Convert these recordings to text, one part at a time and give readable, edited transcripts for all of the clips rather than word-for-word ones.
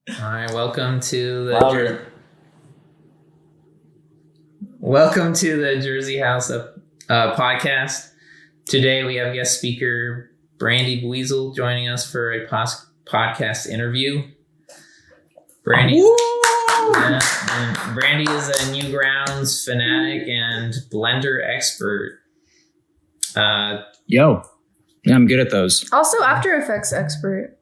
All right, welcome to the Jersey House podcast. Today we have guest speaker BrandyBuizel joining us for a podcast interview. Brandy is a Newgrounds fanatic and blender expert. Yeah, I'm good at those. Also, After Effects expert.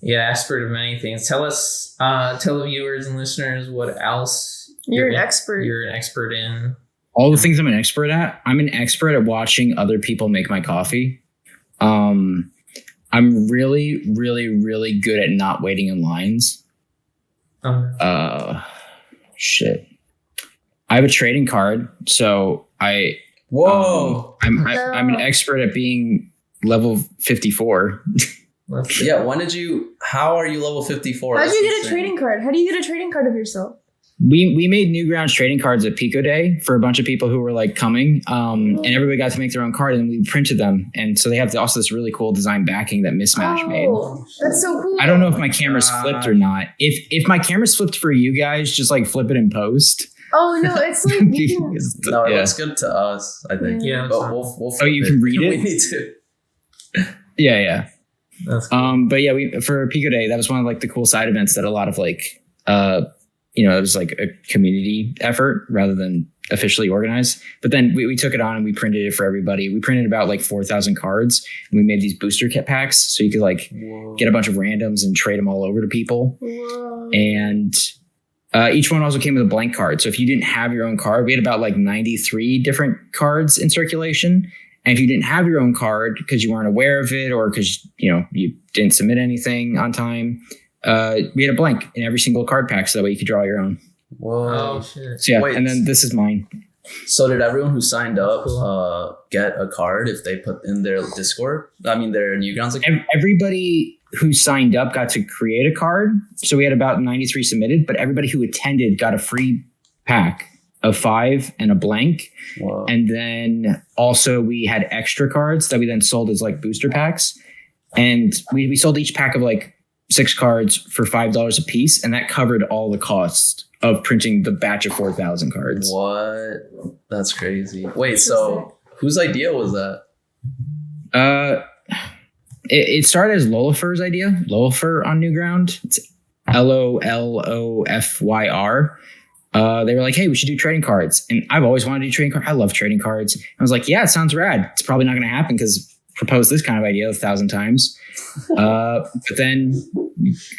Yeah, expert of many things. Tell the viewers and listeners what else you're an expert. You're an expert in. All the things I'm an expert at. I'm an expert at watching other people make my coffee. I'm really, really, really good at not waiting in lines. Shit. I have a trading card, so I'm an expert at being level 54. Yeah, how are you level 54? How did you get a trading card? How do you get a trading card of yourself? We made Newgrounds trading cards at Pico Day for a bunch of people who were like coming, and everybody got to make their own card, and we printed them. And so they have also this really cool design backing that Mismatch made. That's so cool. I don't know if my camera's flipped or not. If my camera's flipped for you guys, just like flip it in post. Oh no, it's like it looks good to us, I think. Yeah. But we'll you can read it? We need to. Yeah. That's cool. But yeah, for Pico Day, that was one of like the cool side events that a lot of like it was like a community effort rather than officially organized. But then we took it on and we printed it for everybody. We printed about like 4,000 cards and we made these booster kit packs. So you could like get a bunch of randoms and trade them all over to people. Whoa. And each one also came with a blank card. So if you didn't have your own card, we had about like 93 different cards in circulation. And if you didn't have your own card because you weren't aware of it or because, you didn't submit anything on time, we had a blank in every single card pack so that way you could draw your own. Whoa. Oh, shit. So yeah, Wait. and then this is mine. So did everyone who signed up get a card if they put in their Discord? I mean, their Newgrounds account? Everybody who signed up got to create a card. So we had about 93 submitted, but everybody who attended got a free pack of 5 and a blank. Whoa. And then also we had extra cards that we then sold as like booster packs. And we sold each pack of like 6 cards for $5 a piece. And that covered all the costs of printing the batch of 4,000 cards. What? That's crazy. Wait, so whose idea was that? It started as Lolofur's idea. Lolofur on Newground. It's LOLOFYR. They were like, hey, we should do trading cards. And I've always wanted to do trading cards. I love trading cards. I was like, yeah, it sounds rad. It's probably not going to happen because proposed this kind of idea 1,000 times. But then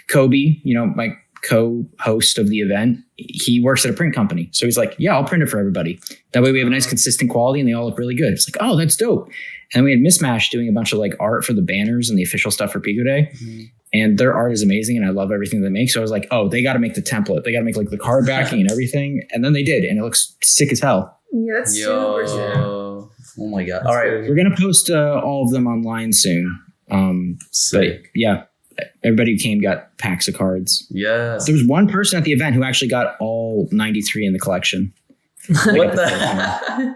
Kobe, my co-host of the event, he works at a print company. So he's like, yeah, I'll print it for everybody. That way we have a nice consistent quality and they all look really good. It's like, oh, that's dope. And we had Mismatch doing a bunch of like art for the banners and the official stuff for Pico Day. Mm-hmm. And their art is amazing and I love everything they make. So I was like, oh, they got to make the template. They got to make like the card backing and everything. And then they did. And it looks sick as hell. Yeah, that's super sick. Oh my God. All right. We're going to post all of them online soon. But yeah, everybody who came got packs of cards. Yes. There was one person at the event who actually got all 93 in the collection. What the?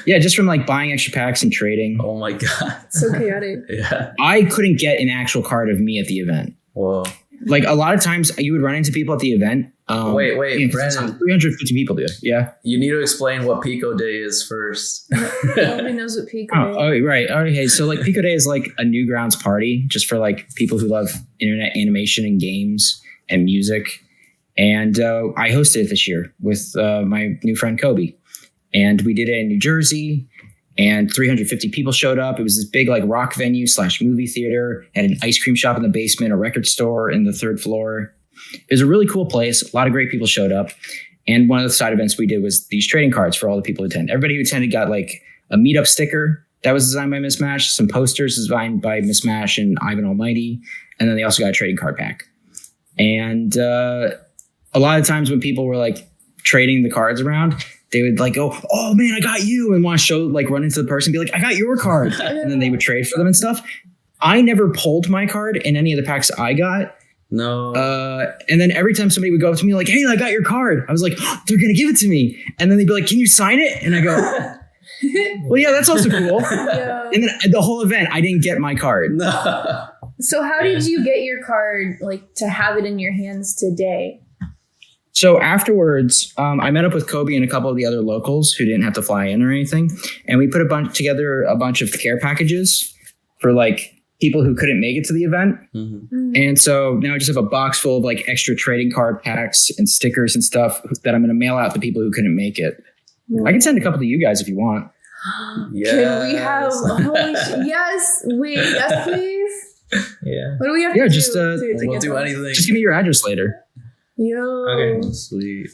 Yeah, just from like buying extra packs and trading. Oh my God. So chaotic. Yeah. I couldn't get an actual card of me at the event. Whoa. Like a lot of times you would run into people at the event. Wait, Brandon. 350 people do it. Yeah. You need to explain what Pico Day is first. Nobody knows what Pico is. Oh, right. Okay. So like Pico Day is like a Newgrounds party just for like people who love internet animation and games and music. And I hosted it this year with my new friend Kobe. And we did it in New Jersey and 350 people showed up. It was this big like rock venue / movie theater, had an ice cream shop in the basement, a record store in the 3rd floor. It was a really cool place. A lot of great people showed up. And one of the side events we did was these trading cards for all the people who attend. Everybody who attended got like a meetup sticker that was designed by Mismatch, some posters designed by Mismatch and Ivan Almighty. And then they also got a trading card pack. And a lot of times when people were like trading the cards around, they would like go, oh man, I got you, and want to show, like run into the person and be like, I got your card. And then they would trade for them and stuff. I never pulled my card in any of the packs I got. No. And then every time somebody would go up to me like, hey, I got your card. I was like, oh, they're going to give it to me. And then they'd be like, can you sign it? And I go, well, yeah, that's also cool. Yeah. And then the whole event, I didn't get my card. No. So how did you get your card, like, to have it in your hands today? So afterwards, I met up with Kobe and a couple of the other locals who didn't have to fly in or anything. And we put together a bunch of care packages for like people who couldn't make it to the event. And so now I just have a box full of like extra trading card packs and stickers and stuff that I'm going to mail out to people who couldn't make it. I can send a couple to you guys if you want. Can we have, yes, wait, yes, please. Yeah. What do we have to do? Just, to We'll get do that? anything. Just give me your address later. Yo. Okay. Sweet.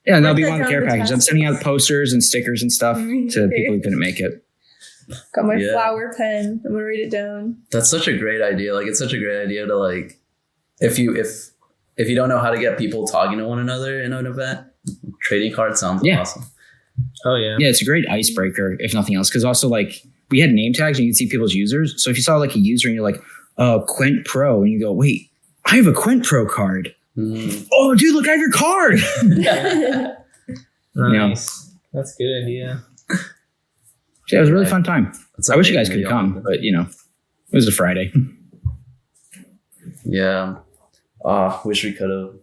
Yeah, and that'll Write be that one of the down care the packages. I'm task sending out list. posters and stickers and stuff to people who couldn't make it. Got my Yeah. flower pen. I'm gonna write it down. That's such a great idea. Like, it's such a great idea to like, if you don't know how to get people talking to one another in an event, trading cards sounds awesome. Oh yeah. Yeah, it's a great icebreaker, if nothing else. Because also, like, we had name tags and you could see people's users. So if you saw like a user and you're like, Quint Pro, and you go, wait, I have a Quint Pro card. Oh, dude, look, I have your card. Nice. That's a good idea. Yeah, it was a really fun time. That's I wish you guys amazing. could come, but you know, it was a Friday. Yeah. Wish we could have.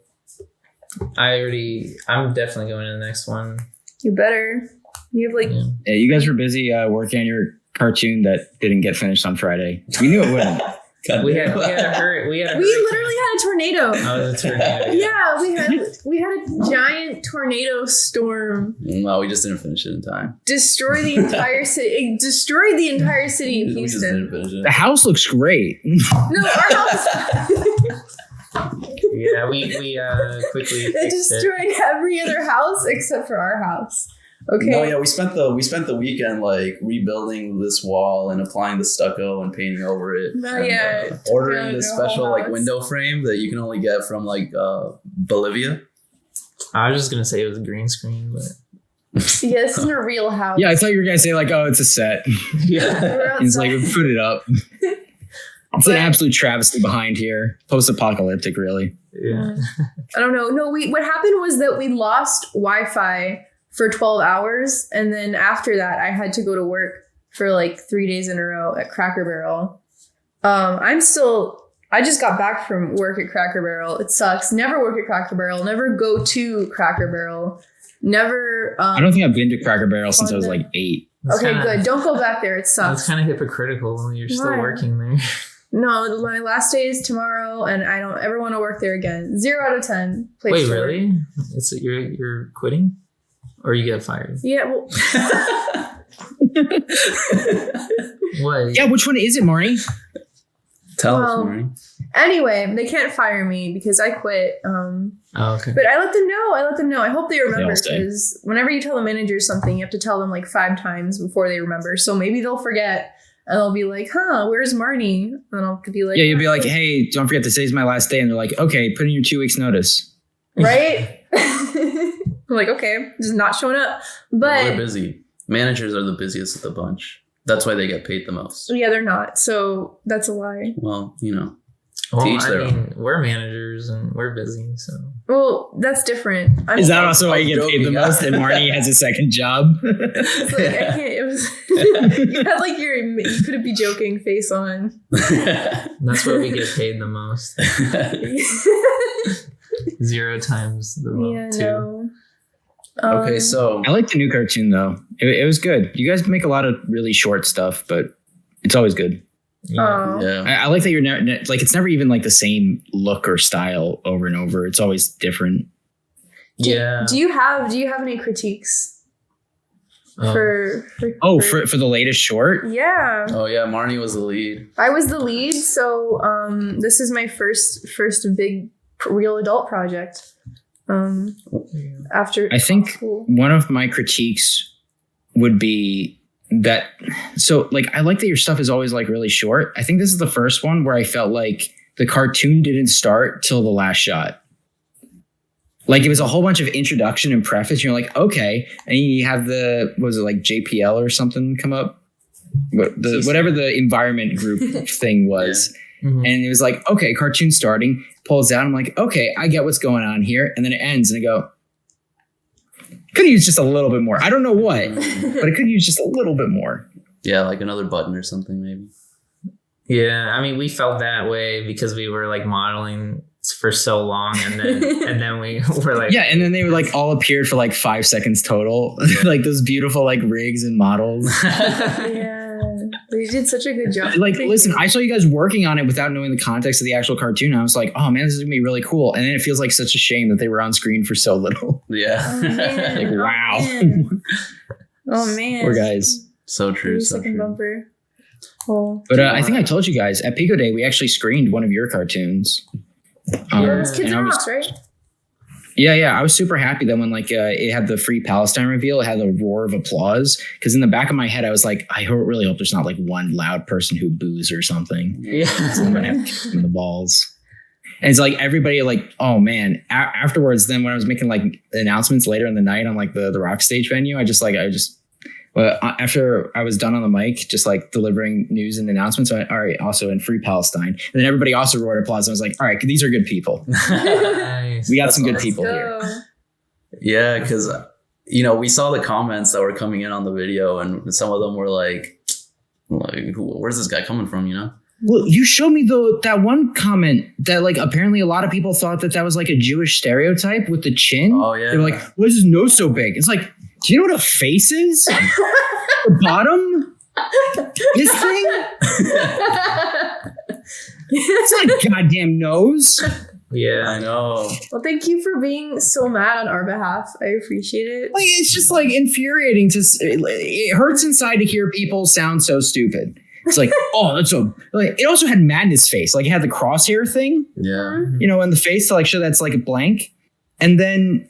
I'm definitely going to the next one. You better. You have like Yeah, you guys were busy working on your cartoon that didn't get finished on Friday. We knew it wouldn't. We had a hurry. We literally had a tornado. Oh, the tornado. Yeah, we had a giant tornado storm No, we just didn't finish it in time. destroy the entire city. It destroyed the entire city of We just didn't Houston. finish The it. house looks great. No, our house. Yeah, we quickly It fixed it. destroyed every other house except for our house. Okay. No, yeah, we spent the weekend like rebuilding this wall and applying the stucco and painting over it. Oh, and, yeah. ordering Yeah, this the whole special like house. window frame that you can only get from like Bolivia. I was just gonna say it was a green screen, but Yeah, this isn't a real house. Yeah, I thought you were going to say like, oh, it's a set. yeah. We're It's like, outside. we put it up. It's an absolute travesty behind here. Post-apocalyptic, really. Yeah. I don't know. No, what happened was that we lost Wi-Fi for 12 hours. And then after that, I had to go to work for like 3 days in a row at Cracker Barrel. I just got back from work at Cracker Barrel. It sucks. Never work at Cracker Barrel. Never go to Cracker Barrel. Never. I don't think I've been to Cracker Barrel since I was like 8. Okay, good. Don't go back there. It That's sucks. kind of hypocritical when you're still Why? working there. No, my last day is tomorrow, and I don't ever want to work there again. 0 out of 10. Place Wait, to work. really? It's you're quitting, or you get fired? Yeah. Well, What? Yeah, which one is it, Marnie? Tell Well, us, Marnie. anyway, they can't fire me because I quit. Oh, okay. But I let them know. I hope they remember all say. because whenever you tell the manager something, you have to tell them like 5 times before they remember. So maybe they'll forget and they'll be like, huh, where's Marnie? And I'll be like, Yeah, you'll be like, hey, don't forget today's my last day. And they're like, okay, put in your 2 weeks notice. right? I'm like, okay, just not showing up. Well, they're But busy. Managers are the busiest of the bunch. That's why they get paid the most. yeah, they're not. So that's a lie. Well, you know. Well, To each I their mean, we're managers and we're busy, so. Well, that's different. Is that also why you get paid the joking. most? And Marnie has a second job? It's like, I can't. It was. You had like you couldn't be joking face on. That's where we get paid the most. 0 times the Yeah, 2. no. Okay, so I like the new cartoon, though. It was good. You guys make a lot of really short stuff, but it's always good. Yeah. yeah. I like that you're like, it's never even like the same look or style over and over. It's always different. Yeah. Do you have any critiques for For the latest short? Yeah, Oh yeah, Marnie was the lead. I was the lead, so this is my first big real adult project. After I think school. one of my critiques would be that, so like, I like that your stuff is always like really short. I think this is the first one where I felt like the cartoon didn't start till the last shot. Like, it was a whole bunch of introduction and preface. You're like, okay. And you have was it like JPL or something come up? Whatever the environment group thing was. Mhm. And it was like, okay, cartoon starting, pulls out. I'm like, okay, I get what's going on here. And then it ends and I go, could use just a little bit more. I don't know what, but it could use just a little bit more. Yeah, like another button or something maybe. Yeah, I mean, we felt that way because we were like modeling for so long, and then we were like, yeah, and then they were like all appeared for like 5 seconds total, like those beautiful like rigs and models. Yeah, they did such a good job. Like, listen, I saw you guys working on it without knowing the context of the actual cartoon. I was like, oh man, this is gonna be really cool. And then it feels like such a shame that they were on screen for so little. Yeah. Oh, man. Like, wow. Oh man. Poor guys. So true. So Second true. bumper. Oh. But I think I told you guys at Pico Day we actually screened one of your cartoons. It's Kids and I and was- Rocks, right? Yeah. I was super happy that when like it had the Free Palestine reveal, it had a roar of applause. Because in the back of my head, I was like, really hope there's not like one loud person who boos or something. yeah. I'm gonna have to kick them in the balls. And it's like everybody like, oh man. Afterwards, then when I was making like announcements later in the night on like the rock stage venue, after I was done on the mic, just like delivering news and announcements, I went, all right, also in Free Palestine. And then everybody also roared applause. I was like, all right, these are good people. Nice. We got That's some good awesome. people here. So, Yeah, because we saw the comments that were coming in on the video, and some of them were like where's this guy coming from? Well, you showed me that one comment that like apparently a lot of people thought that was like a Jewish stereotype with the chin. Oh yeah. They were like, why is his nose so big? It's like, do you know what a face is? The bottom? This thing? It's not a goddamn nose. Yeah. I know. well, thank you for being so mad on our behalf. I appreciate it. Like, it's just like infuriating it hurts inside to hear people sound so stupid. It's like, oh, that's it also had Madness face. Like it had the crosshair thing, Yeah. in the face to like show that's like a blank. And then,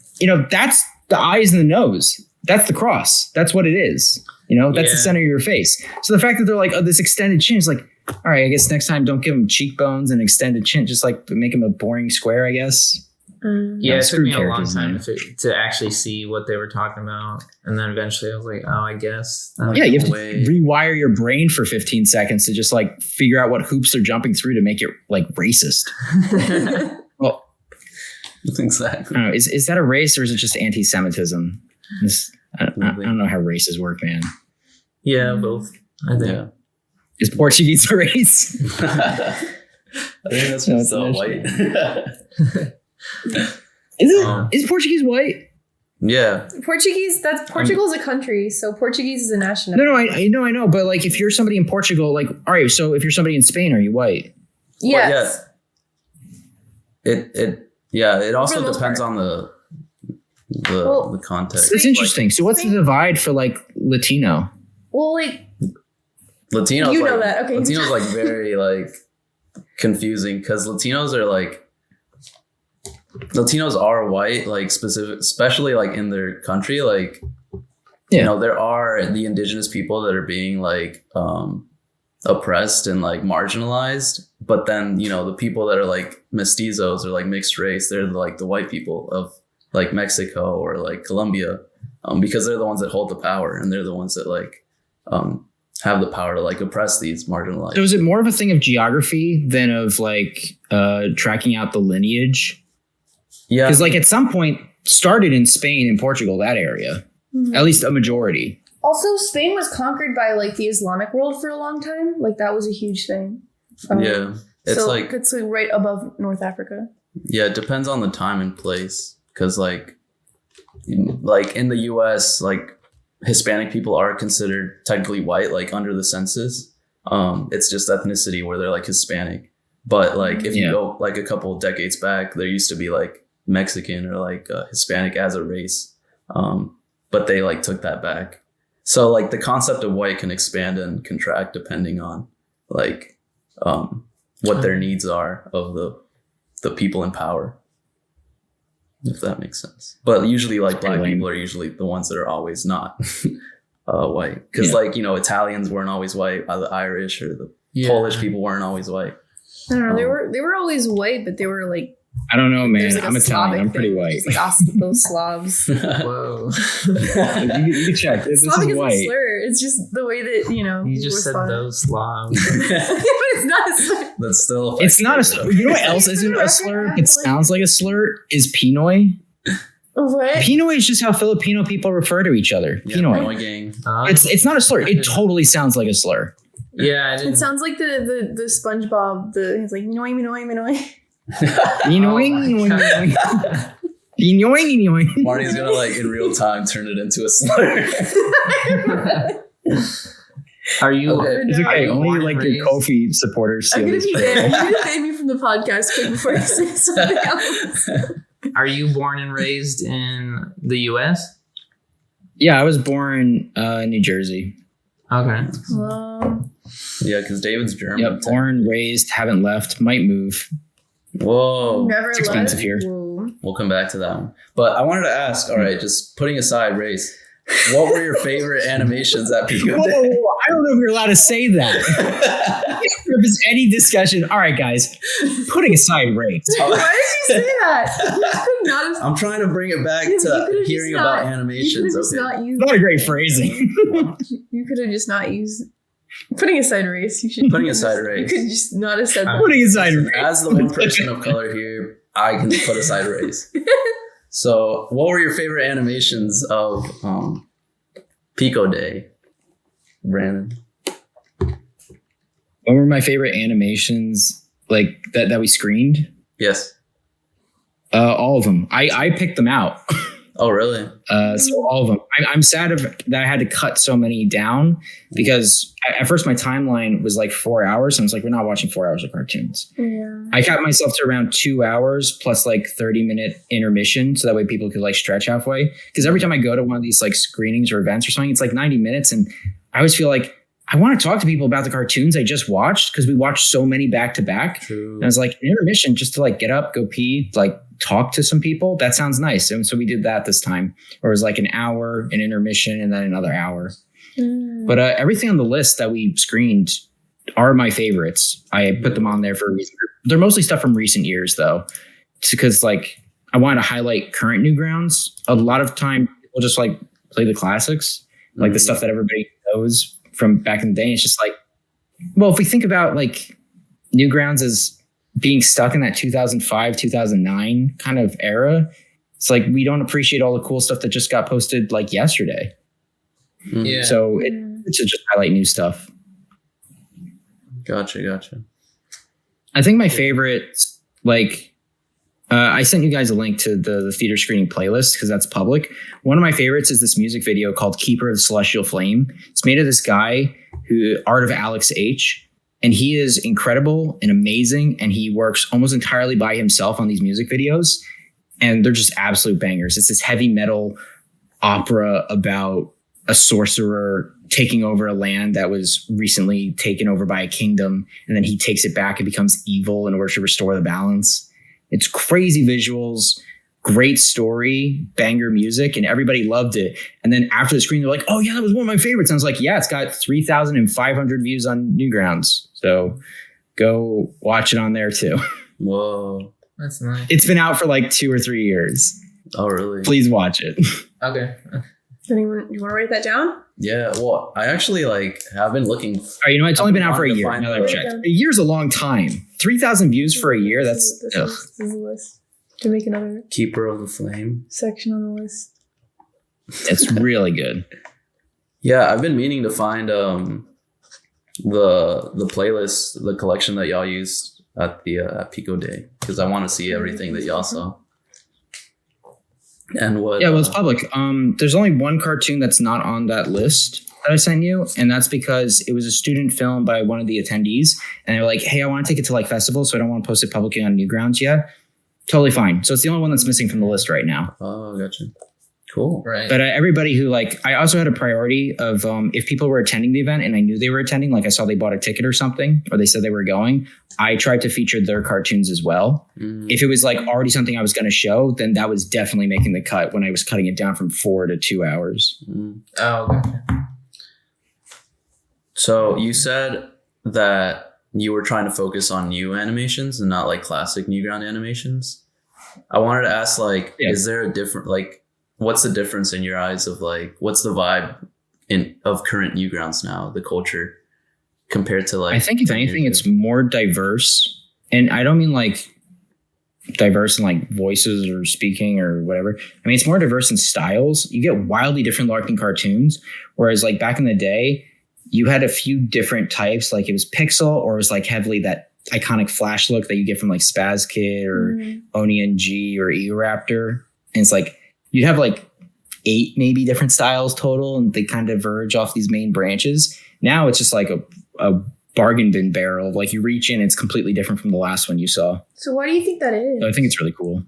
that's the eyes and the nose. That's the cross. That's what it is. That's the center of your face. So the fact that they're like, oh, this extended chin is like, all right, I guess next time don't give him cheekbones and extended chin. Just like make him a boring square, I guess. Yeah, it took me a long characters, time man. to actually see what they were talking about. And then eventually I was like, oh, I guess. Yeah, you have to way. rewire your brain for 15 seconds to just like figure out what hoops they're jumping through to make it like racist. Well, Exactly. I don't know. Is that a race or is it just anti-Semitism? I don't know how races work, man. Yeah, both. I think. Yeah. Is Portuguese a race? I think that's No, just it's an white. Is it? Is Portuguese white? Yeah. Portugal's a country, so Portuguese is a nationality. No, I know. But like, if you're somebody in Portugal, like, all right, so if you're somebody in Spain, are you white? Yes. It also For the most depends part. on the context. It's interesting. So what's the divide for like Latino? Well, like, Latinos, You know that, okay. Latinos like very like confusing because Latinos are white, like especially like in their country, like there are the indigenous people that are being like oppressed and like marginalized, but then the people that are like mestizos or like mixed race, they're like the white people of like Mexico or like Colombia, because they're the ones that hold the power and they're the ones that like have the power to like oppress these marginalized. So is it more of a thing of geography than of like tracking out the lineage? Yeah, Because like at some point started in Spain and Portugal, that area, at least a majority. also, Spain was conquered by like the Islamic world for a long time. Like that was a huge thing. yeah. It's so like it's like right above North Africa. yeah, it depends on the time and place. Because like in the U.S., like Hispanic people are considered technically white, like under the census. It's just ethnicity where they're like Hispanic. But like if you go like a couple of decades back, there used to be like Mexican or like Hispanic as a race. But they like took that back. So like the concept of white can expand and contract depending on like what their needs are of the people in power. If that makes sense. But usually like black people are usually the ones that are always not white. Because like, Italians weren't always white, the Irish or the Polish people weren't always white. I don't know. They were always white, but they were like. I don't know, man. There's, like, a I'm Italian. Slavic I'm pretty thing. white. It's like those Slavs. Whoa. you can check. This Slavic is is white. a slur. It's just the way that You people just said respond. those Slavs. But it's not a slur. That's still It's not a slur. You know what else isn't a slur? It sounds like a slur. Is Pinoy. What? Pinoy is just how Filipino people refer to each other. Yeah, Pinoy. Pinoy gang. It's not a slur. It totally sounds like a slur. Yeah, I It didn't. sounds like the SpongeBob. He's like Minoi. Marty's gonna like in real time turn it into a slur. Are you? Okay. It's are okay. you Only born like and your raised- Kofi supporters see I'm gonna this. be banned. You're gonna ban me from the podcast quick before I say something else. Are you born and raised in the U.S.? Yeah, I was born in New Jersey. Okay. Yeah, because David's German. Yep, born, raised, haven't left, might move. Whoa. Never It's left. expensive here. Whoa. We'll come back to that one. But I wanted to ask, all right, just putting aside race, what were your favorite animations at Pico Whoa, Day? I don't know if you're allowed to say that. If there's any discussion, all right, guys, putting aside race. Why did you say that? You could not have. I'm trying to bring it back Yeah, you to could've hearing just about not- animations. You could have just Okay. not used. Not a great phrasing. You could have just not used. Putting aside race, you should. Putting aside race. You could just not have said that. Putting aside race. As the one person of color here, I can put aside race. So, what were your favorite animations of Pico Day, Brandon? What were my favorite animations like that we screened? Yes. All of them. I picked them out. Oh, really? So all of them. I'm sad that I had to cut so many down because at first my timeline was like 4 hours. And I was like, we're not watching 4 hours of cartoons. Yeah. I kept myself to around 2 hours plus like 30-minute intermission. So that way people could like stretch halfway. Because every time I go to one of these like screenings or events or something, it's like 90 minutes. And I always feel like I want to talk to people about the cartoons I just watched because we watched so many back to back. True. And I was like, an intermission just to like get up, go pee, like talk to some people. That sounds nice. And so we did that this time. Or it was like an hour, an intermission, and then another hour. But everything on the list that we screened are my favorites. I put them on there for a reason. They're mostly stuff from recent years, though. It's because like I wanted to highlight current Newgrounds. A lot of time people just like play the classics, like the stuff that everybody knows from back in the day. It's just like, well, if we think about like Newgrounds as being stuck in that 2005, 2009 kind of era, it's like we don't appreciate all the cool stuff that just got posted like yesterday. Yeah. So it's to just highlight new stuff. Gotcha. I think my favorite, like, I sent you guys a link to the theater screening playlist because that's public. One of my favorites is this music video called Keeper of the Celestial Flame. It's made of this guy Art of Alex H. And he is incredible and amazing. And he works almost entirely by himself on these music videos. And they're just absolute bangers. It's this heavy metal opera about a sorcerer taking over a land that was recently taken over by a kingdom. And then he takes it back and becomes evil in order to restore the balance. It's crazy visuals, great story, banger music, and everybody loved it. And then after the screen, they're like, oh yeah, that was one of my favorites. And I was like, yeah, it's got 3,500 views on Newgrounds. So go watch it on there too. Whoa. That's nice. It's been out for like 2 or 3 years. Oh, really? Please watch it. Okay. Anyone, you want to write that down? Yeah. Well, I actually like have been looking. All right, you know, it's only been out for a Wanted to year. find Now that I've the- checked. A year's a long time. 3,000 views for a year. That's This ugh. is the list. To make another Keeper of the Flame. section on the list. It's really good. Yeah, I've been meaning to find the playlist, the collection that y'all used at the at Pico Day because I want to see everything that y'all saw. And what? Yeah, well, it's public. There's only one cartoon that's not on that list that I sent you, and that's because it was a student film by one of the attendees, and they're like, "Hey, I want to take it to like festivals, so I don't want to post it publicly on Newgrounds yet." Totally fine. So it's the only one that's missing from the list right now. Oh, gotcha. Cool. Right. But everybody who I also had a priority of if people were attending the event and I knew they were attending, like I saw they bought a ticket or something, or they said they were going, I tried to feature their cartoons as well. If it was like already something I was going to show, then that was definitely making the cut when I was cutting it down from 4 to 2 hours. Oh, okay. So you said that you were trying to focus on new animations and not like classic Newground animations. I wanted to ask, like, is there a different, like, what's the difference in your eyes of like, what's the vibe of current Newgrounds now, the culture compared to like? I think if anything, it's more diverse, and I don't mean like diverse in like voices or speaking or whatever. I mean, it's more diverse in styles. You get wildly different looking cartoons, whereas like back in the day, you had a few different types. Like it was pixel, or it was like heavily that iconic flash look that you get from like Spaz Kid or Oni NG or Eoraptor. And it's like you'd have like 8 maybe different styles total, and they kind of diverge off these main branches. Now it's just like a bargain bin barrel. Like you reach in, it's completely different from the last one you saw. So why do you think that is? So I think it's really cool.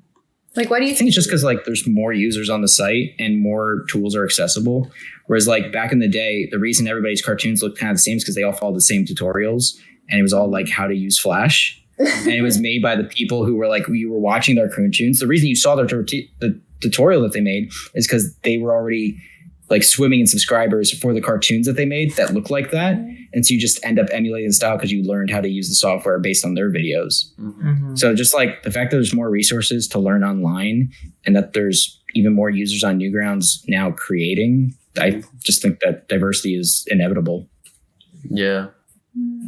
Like, why do you I think it's just because like there's more users on the site and more tools are accessible. Whereas like back in the day, the reason everybody's cartoons looked kind of the same is because they all followed the same tutorials, and it was all like how to use Flash. And it was made by the people who were like, you were watching their cartoons. The reason you saw the tutorial that they made is because they were already like swimming in subscribers for the cartoons that they made that look like that. And so you just end up emulating the style because you learned how to use the software based on their videos. So just like the fact that there's more resources to learn online and that there's even more users on Newgrounds now creating, I just think that diversity is inevitable. Yeah.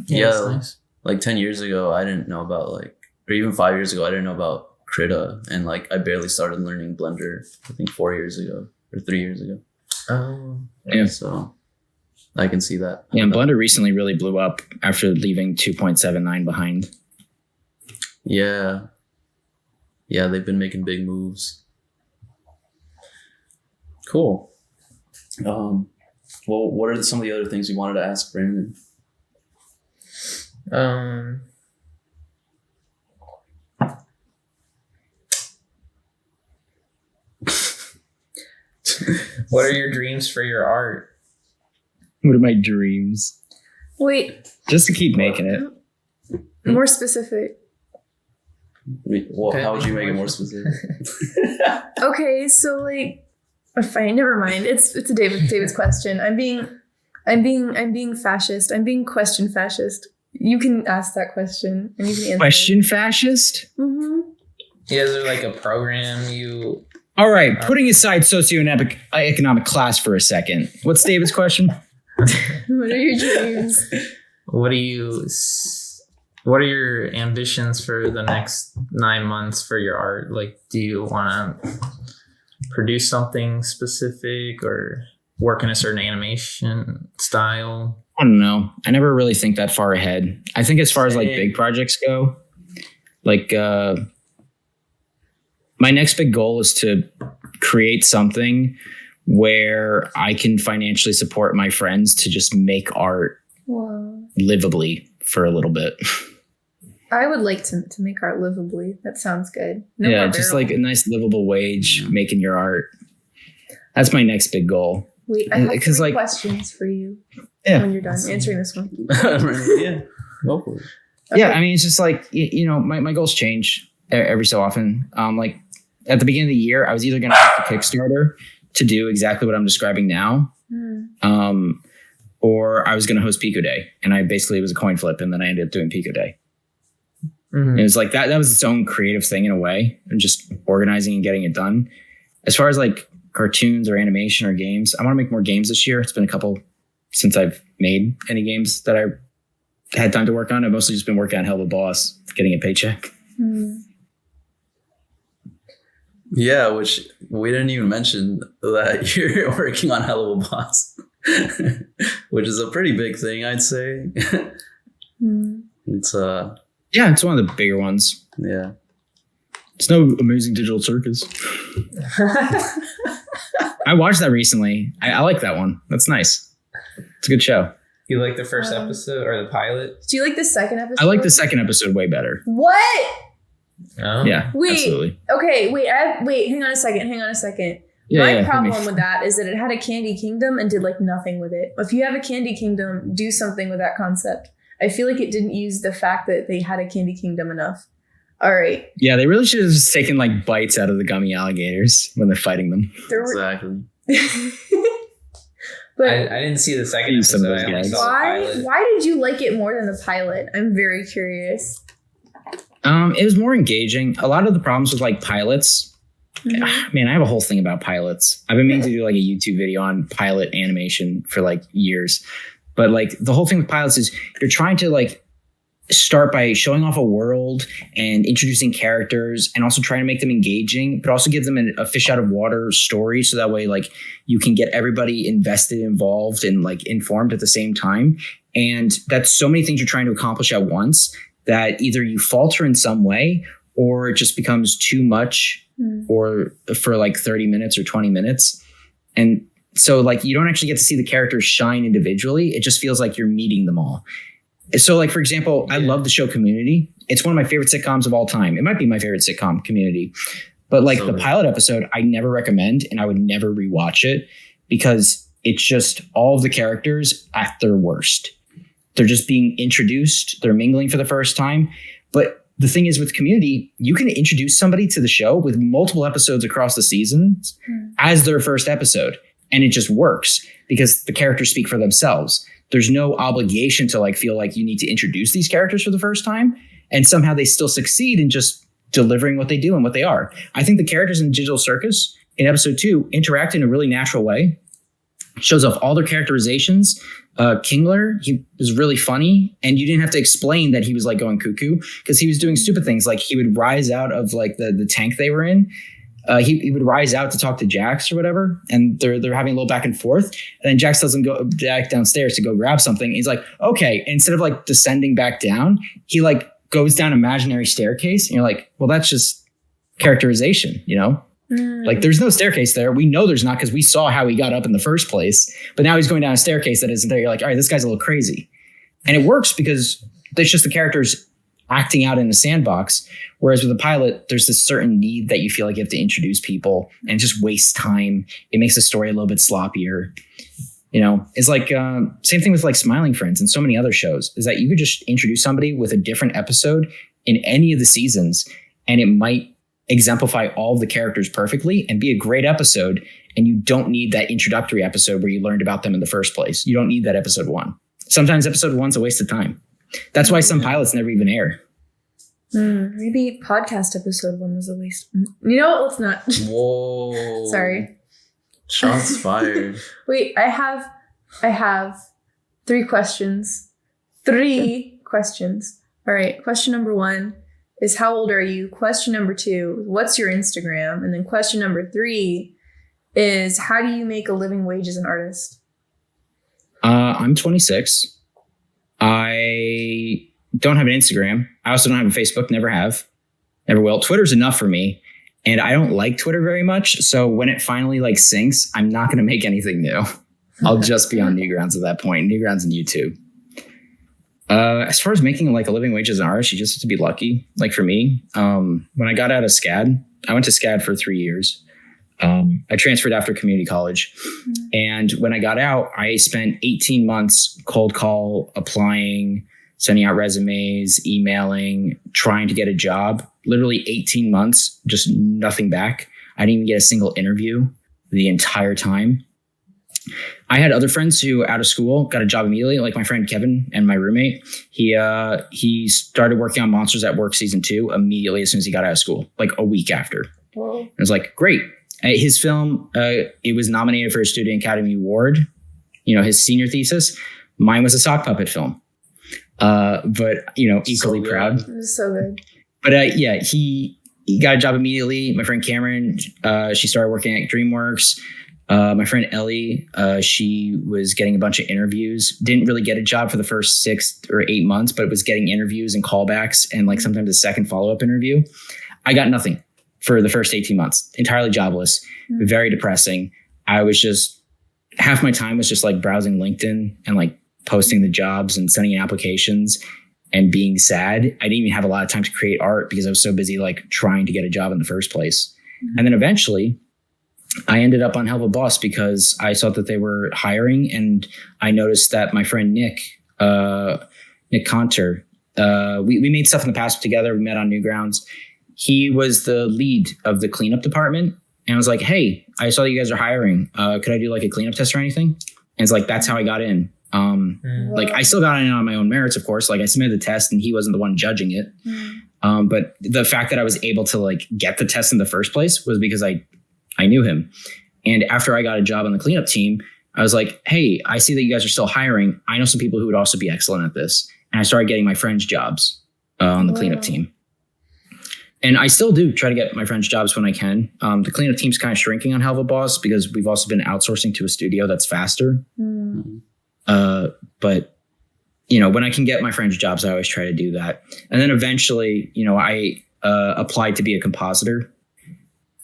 Nice. Like 10 years ago, I didn't know about like, or even 5 years ago, I didn't know about Krita. And like, I barely started learning Blender, I think 4 years ago or 3 years ago. Oh, yeah. So I can see that. Yeah, and Blender recently really blew up after leaving 2.79 behind. Yeah. Yeah, they've been making big moves. Cool. Well, what are some of the other things you wanted to ask Brandon? What are your dreams for your art? What are my dreams? Wait, Just to keep making it. more specific. Well, how would you make it more specific? Okay, so like, fine, never mind. It's a David's question. I'm being fascist. I'm being question fascist. You can ask that question and you can answer. Question fascist? Mm-hmm. Yeah, is there like a program you... All right, putting aside socioeconomic class for a second. What's David's question? What are your dreams? What are your ambitions for the next 9 months for your art? Like, do you want to produce something specific or work in a certain animation style? I don't know. I never really think that far ahead. I think as far as like big projects go, like my next big goal is to create something where I can financially support my friends to just make art livably for a little bit. I would like to make art livably. That sounds good. Yeah, just like a nice livable wage making your art. That's my next big goal. Wait, I have 3 like, questions for you when you're done answering this one. Yeah, go for it. Okay. Yeah, I mean, it's just like, you know, my goals change every so often. Like at the beginning of the year, I was either going to have to Kickstarter to do exactly what I'm describing now, or I was going to host Pico Day. And it was a coin flip, and then I ended up doing Pico Day. And it was like that was its own creative thing in a way, and just organizing and getting it done. As far as like cartoons or animation or games, I want to make more games this year. It's been a couple since I've made any games that I had time to work on. I've mostly just been working on Hell of a Boss, getting a paycheck. Yeah, which we didn't even mention that you're working on Hell of a Boss, which is a pretty big thing, I'd say. It's yeah, it's one of the bigger ones. Yeah. It's no Amazing Digital Circus. I watched that recently. I like that one. That's nice. It's a good show. You like the first episode or the pilot? Do you like the second episode? I like the second episode way better. What? Oh. Yeah, Wait. absolutely. Okay, wait, hang on a second. My problem with that is that it had a Candy Kingdom and did like nothing with it. If you have a Candy Kingdom, do something with that concept. I feel like it didn't use the fact that they had a Candy Kingdom enough. All right. Yeah, they really should have just taken like bites out of the gummy alligators when they're fighting them. Exactly. But I didn't see the second episode. I only saw the pilot. why did you like it more than the pilot? I'm very curious. It was more engaging. A lot of the problems with like pilots, man, I have a whole thing about pilots. I've been meaning to do like a YouTube video on pilot animation for like years. But like the whole thing with pilots is you're trying to like start by showing off a world and introducing characters and also trying to make them engaging, but also give them a fish out of water story. So that way, like, you can get everybody invested, involved, and like informed at the same time. And that's so many things you're trying to accomplish at once that either you falter in some way or it just becomes too much or for like 30 minutes or 20 minutes. And so like, you don't actually get to see the characters shine individually. It just feels like you're meeting them all. So like, for example, I love the show Community. It's one of my favorite sitcoms of all time. It might be my favorite sitcom, Community. But like the pilot episode, I never recommend and I would never rewatch it because it's just all of the characters at their worst. They're just being introduced. They're mingling for the first time. But the thing is with Community, you can introduce somebody to the show with multiple episodes across the seasons as their first episode. And it just works because the characters speak for themselves. There's no obligation to like feel like you need to introduce these characters for the first time. And somehow they still succeed in just delivering what they do and what they are. I think the characters in Digital Circus in episode 2 interact in a really natural way. Shows off all their characterizations. Kingler, he was really funny. And you didn't have to explain that he was like going cuckoo because he was doing stupid things. Like he would rise out of like the tank they were in. He would rise out to talk to Jax or whatever, and they're having a little back and forth. And then Jax doesn't go back downstairs to go grab something. He's like, okay. And instead of like descending back down, he like goes down an imaginary staircase. And you're like, well, that's just characterization, you know? Like there's no staircase there. We know there's not because we saw how he got up in the first place. But now he's going down a staircase that isn't there. You're like, all right, this guy's a little crazy. And it works because it's just the characters acting out in a sandbox. Whereas with a pilot, there's this certain need that you feel like you have to introduce people and it just wastes time. It makes the story a little bit sloppier. You know, it's like same thing with like Smiling Friends and so many other shows is that you could just introduce somebody with a different episode in any of the seasons and it might exemplify all of the characters perfectly and be a great episode. And you don't need that introductory episode where you learned about them in the first place. You don't need that episode 1. Sometimes episode 1's a waste of time. That's why some pilots never even air. Maybe podcast episode 1 was a waste. You know what? Let's not. Whoa. Sorry. Shots fired. Wait, I have 3 questions. 3 questions. All right. Question number 1 is how old are you? Question number 2, what's your Instagram? And then question number 3 is how do you make a living wage as an artist? I'm 26. I don't have an Instagram. I also don't have a Facebook. Never have. Never will. Twitter's enough for me. And I don't like Twitter very much. So when it finally like syncs, I'm not going to make anything new. I'll just be on Newgrounds at that point. Newgrounds and YouTube. As far as making like a living wage as an artist, you just have to be lucky. Like for me, when I got out of SCAD, I went to SCAD for 3 years. I transferred after community college. And when I got out, I spent 18 months cold call, applying, sending out resumes, emailing, trying to get a job. Literally 18 months, just nothing back. I didn't even get a single interview the entire time. I had other friends who out of school got a job immediately, like my friend Kevin and my roommate. He started working on Monsters at Work season 2 immediately as soon as he got out of school, like a week after. Whoa. I was like, great. His film, it was nominated for a Student Academy Award, you know, his senior thesis. Mine was a sock puppet film. But, you know, equally proud. It was so good. But yeah, he got a job immediately. My friend Cameron, she started working at DreamWorks. My friend Ellie, she was getting a bunch of interviews. Didn't really get a job for the first 6 or 8 months, but was getting interviews and callbacks and like sometimes a second follow-up interview. I got nothing for the first 18 months. Entirely jobless. Very depressing. I was just, half my time was just like browsing LinkedIn and like posting the jobs and sending in applications and being sad. I didn't even have a lot of time to create art because I was so busy like trying to get a job in the first place. And then eventually I ended up on Help a Boss because I saw that they were hiring, and I noticed that my friend Nick Conter, we made stuff in the past together. We met on Newgrounds. He was the lead of the cleanup department. And I was like, hey, I saw that you guys are hiring. Could I do like a cleanup test or anything? And it's like, that's how I got in. Like I still got in on my own merits, of course. Like I submitted the test and he wasn't the one judging it. But the fact that I was able to like get the test in the first place was because I knew him. And after I got a job on the cleanup team, I was like, hey, I see that you guys are still hiring. I know some people who would also be excellent at this. and I started getting my friends jobs on the cleanup team. And I still do try to get my friends jobs when I can. The cleanup team's kind of shrinking on Helva Boss because we've also been outsourcing to a studio that's faster. But when I can get my friends jobs, I always try to do that. And then eventually, I applied to be a compositor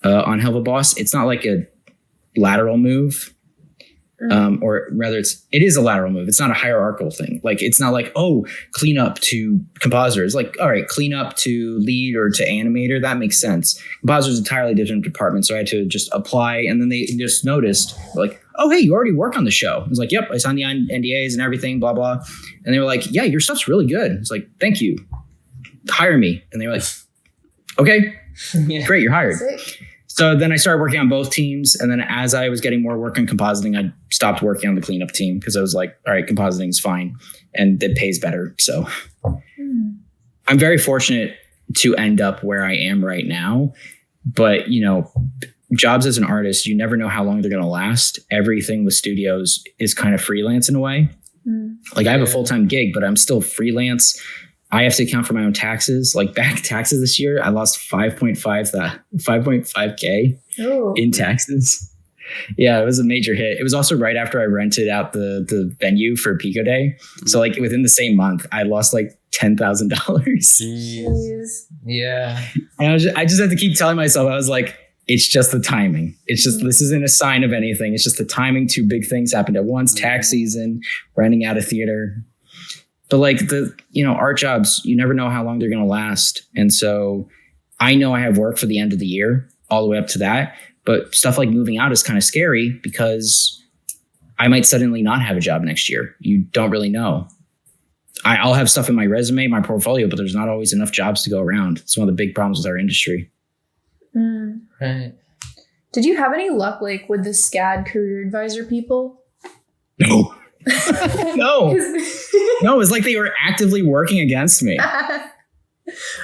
on Helva Boss. It's not like a lateral move. Or rather it is a lateral move. It's not a hierarchical thing. Like, it's not like, oh, clean up to compositor. It's like, all right, clean up to lead or to animator. That makes sense. Compositor is an entirely different department. So I had to just apply. And then they just noticed, like, oh, hey, you already work on the show. I was like, yep, I signed the NDAs and everything, blah, blah. And they were like, yeah, your stuff's really good. It's like, thank you. Hire me. And they were like, okay, great, you're hired. So then I started working on both teams. And then as I was getting more work on compositing, I stopped working on the cleanup team because I was like, all right, compositing is fine. And it pays better. So I'm very fortunate to end up where I am right now. But, jobs as an artist, you never know how long they're going to last. Everything with studios is kind of freelance in a way. Like, I have a full-time gig, but I'm still freelance. I have to account for my own taxes. Like, back taxes this year, I lost 5.5K in taxes. Yeah, it was a major hit. It was also right after I rented out the venue for Pico Day. So like within the same month, I lost like $10,000. Jeez. Yeah. And I just had to keep telling myself, I was like, it's just the timing. It's just, this isn't a sign of anything. It's just the timing. Two big things happened at once: tax season, renting out a theater. But like art jobs, you never know how long they're going to last. And so I know I have work for the end of the year all the way up to that. But stuff like moving out is kind of scary because I might suddenly not have a job next year. You don't really know. I'll have stuff in my resume, my portfolio, but there's not always enough jobs to go around. It's one of the big problems with our industry. Right. Did you have any luck with the SCAD career advisor people? No. No. No, it's like they were actively working against me.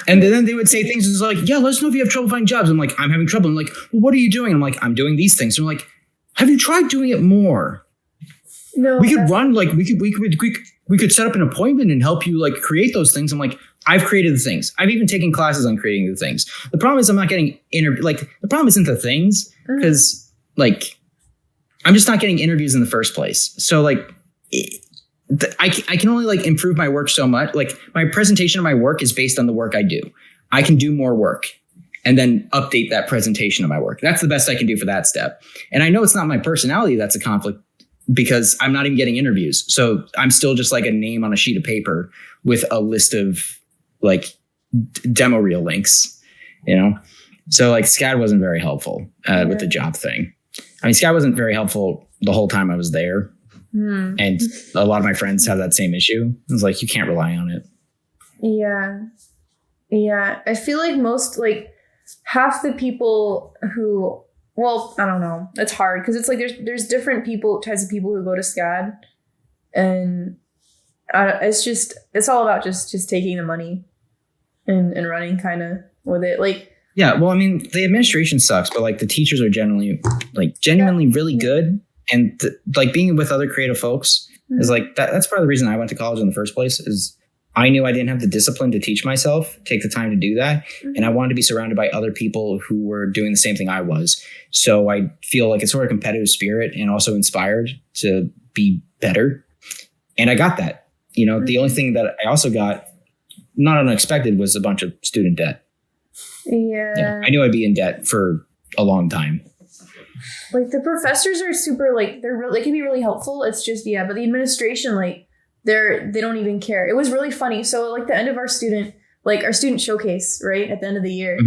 And then they would say things like, yeah, let us know if you have trouble finding jobs. I'm like, I'm having trouble. I'm like, well, what are you doing? I'm like, I'm doing these things. So I'm like, have you tried doing it more? No. We could run, like, we could set up an appointment and help you like create those things. I'm like, I've created the things. I've even taken classes on creating the things. The problem is I'm not getting the problem isn't the things, because like, I'm just not getting interviews in the first place. So like, I can only like improve my work so much. Like, my presentation of my work is based on the work I do. I can do more work and then update that presentation of my work. That's the best I can do for that step. And I know it's not my personality that's a conflict, because I'm not even getting interviews. So I'm still just like a name on a sheet of paper with a list of like demo reel links, So like SCAD wasn't very helpful with the job thing. I mean, SCAD wasn't very helpful the whole time I was there. And a lot of my friends have that same issue. It's like, you can't rely on it. Yeah. I feel like half the people who, well, I don't know. It's hard because it's like there's different types of people who go to SCAD, and it's all about just taking the money and running kind of with it. Like, yeah, well, I mean, the administration sucks, but like the teachers are genuinely really good. And like being with other creative folks is like, that's part of the reason I went to college in the first place, is I knew I didn't have the discipline to teach myself, take the time to do that. And I wanted to be surrounded by other people who were doing the same thing I was. So I feel like it's sort of competitive spirit and also inspired to be better. And I got that. The only thing that I also got, not unexpected, was a bunch of student debt. Yeah. I knew I'd be in debt for a long time. Like, the professors are super, like, they can be really helpful. It's just, but the administration, like, they don't even care. It was really funny. So like the end of our student showcase, right at the end of the year,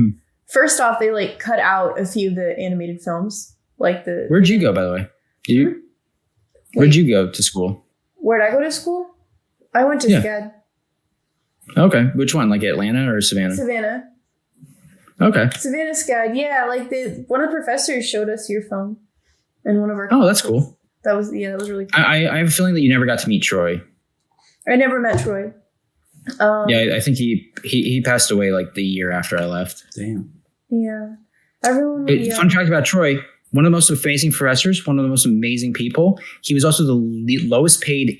first off, they like cut out a few of the animated films. Where'd you go, by the way? Where'd you go to school? Where'd I go to school? I went to SCAD. Okay. Which one? Like Atlanta or Savannah? Savannah. Okay. Savannah SCAD. Yeah. Like one of the professors showed us your film in one of our classes. That's cool. That was really cool. I have a feeling that you never got to meet Troy. I never met Troy. I think he passed away like the year after I left. Damn. Yeah. Everyone. Fun fact about Troy: one of the most amazing professors, one of the most amazing people. He was also the lowest paid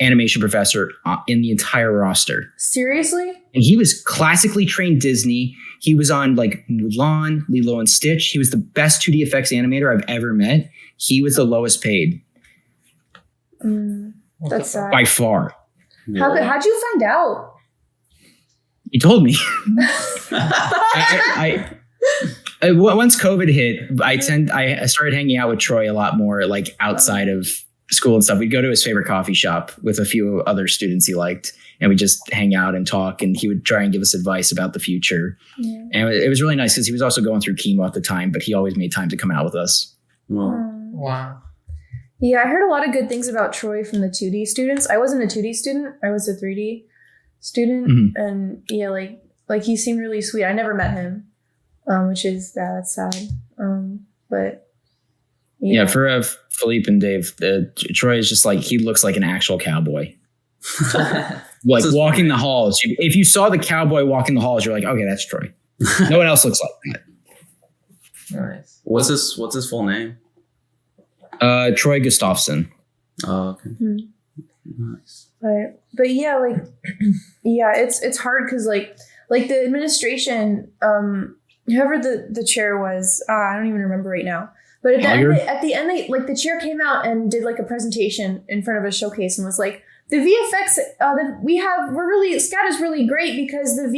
animation professor in the entire roster. Seriously? And he was classically trained Disney. He was on like Mulan, Lilo and Stitch. He was the best 2D effects animator I've ever met. He was the lowest paid. That's sad. By far. How'd you find out? He told me. Once COVID hit, I started hanging out with Troy a lot more, like outside of school and stuff. We'd go to his favorite coffee shop with a few other students he liked, and we'd just hang out and talk, and he would try and give us advice about the future. Yeah. And it was really nice because he was also going through chemo at the time, but he always made time to come out with us. Wow. Yeah, I heard a lot of good things about Troy from the 2D students. I wasn't a 2D student. I was a 3D student. Mm-hmm. And yeah, like he seemed really sweet. I never met him, which is that's sad. But yeah, for Philippe and Dave, Troy is just like, he looks like an actual cowboy. Like walking the halls. If you saw the cowboy walking the halls, you're like, okay, that's Troy. No one else looks like that. Nice. What's his full name? Troy Gustafson. Oh, okay. Mm-hmm. Nice. But yeah, like, yeah, it's hard because like the administration, whoever the chair was, I don't even remember right now. But at the end, they, like, the chair came out and did like a presentation in front of a showcase and was like, the VFX SCAD is really great because the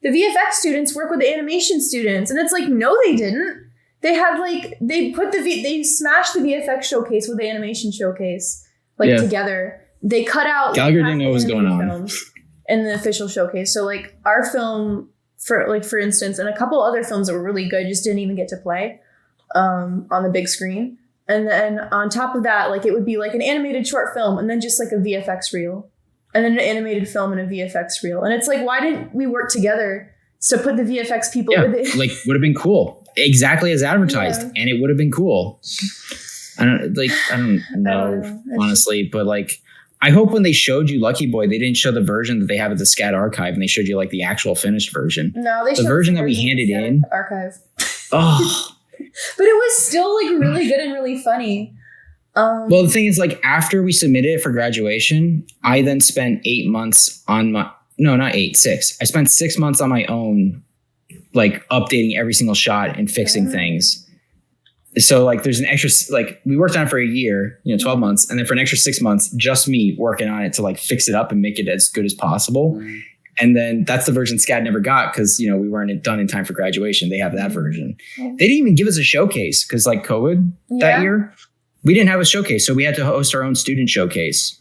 VFX students work with the animation students, and it's like, no, they didn't. They had they smashed the VFX showcase with the animation showcase together. They cut out Gallagher didn't know what was going on in the official showcase. So like our film for instance, and a couple other films that were really good just didn't even get to play on the big screen. And then on top of that, like it would be like an animated short film and then just like a VFX reel and then an animated film and a VFX reel. And it's like, why didn't we work together to put the VFX people with it? Like would have been cool. Exactly as advertised, and it would have been cool. I don't know, honestly, but like, I hope when they showed you Lucky Boy, they didn't show the version that they have at the SCAD archive, and they showed you like the actual finished version. No, they showed the version that we handed in archive. Oh, but it was still like really good and really funny. Well, the thing is, like, after we submitted it for graduation, I then spent 8 months on my not 8, 6. I spent 6 months on my own, like updating every single shot and fixing things. So like there's an extra, like we worked on it for a year, 12 months. And then for an extra 6 months, just me working on it to like fix it up and make it as good as possible. And then that's the version SCAD never got because, we weren't done in time for graduation. They have that version. They didn't even give us a showcase because like COVID that year, we didn't have a showcase. So we had to host our own student showcase.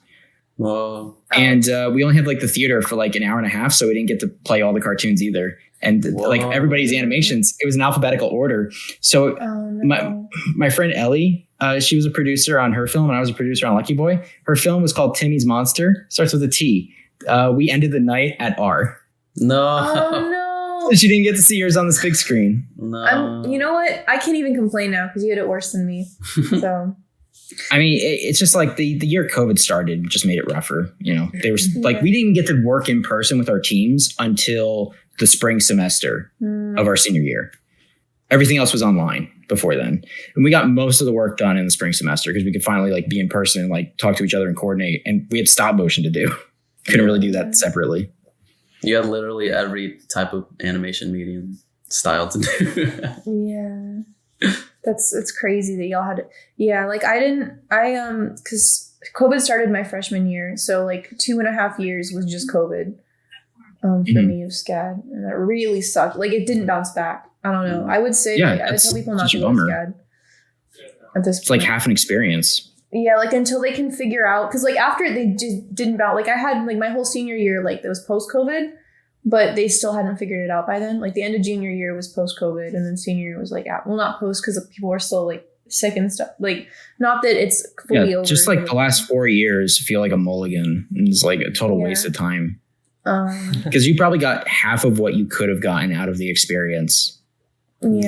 Whoa. And we only had like the theater for like an hour and a half. So we didn't get to play all the cartoons either. And like everybody's animations, it was in alphabetical order. So my friend Ellie, she was a producer on her film and I was a producer on Lucky Boy. Her film was called Timmy's Monster, starts with a T. We ended the night at R. No. Oh, no. So she didn't get to see yours on this big screen. No. You know what? I can't even complain now because you had it worse than me. So. I mean, it's just like the year COVID started just made it rougher. They were like, we didn't get to work in person with our teams until the spring semester of our senior year. Everything else was online before then. And we got most of the work done in the spring semester because we could finally like be in person and like talk to each other and coordinate. And we had stop motion to do. Couldn't really do that separately. You had literally every type of animation medium style to do. Yeah. It's crazy that y'all had it. Yeah, like because COVID started my freshman year. So like 2.5 years was just COVID for me of SCAD. And that really sucked. Like it didn't bounce back. I don't know. I would say, I would tell people not to go to SCAD at this point. It's like half an experience. Yeah, like until they can figure out, because like after they just didn't bounce, like I had like my whole senior year, like that was post-COVID. But they still hadn't figured it out by then. Like the end of junior year was post-COVID, and then senior year was like, not post because people were still like sick and stuff. Like, not that it's fully over. Just like the last 4 years feel like a mulligan. It's like a total waste of time. Because you probably got half of what you could have gotten out of the experience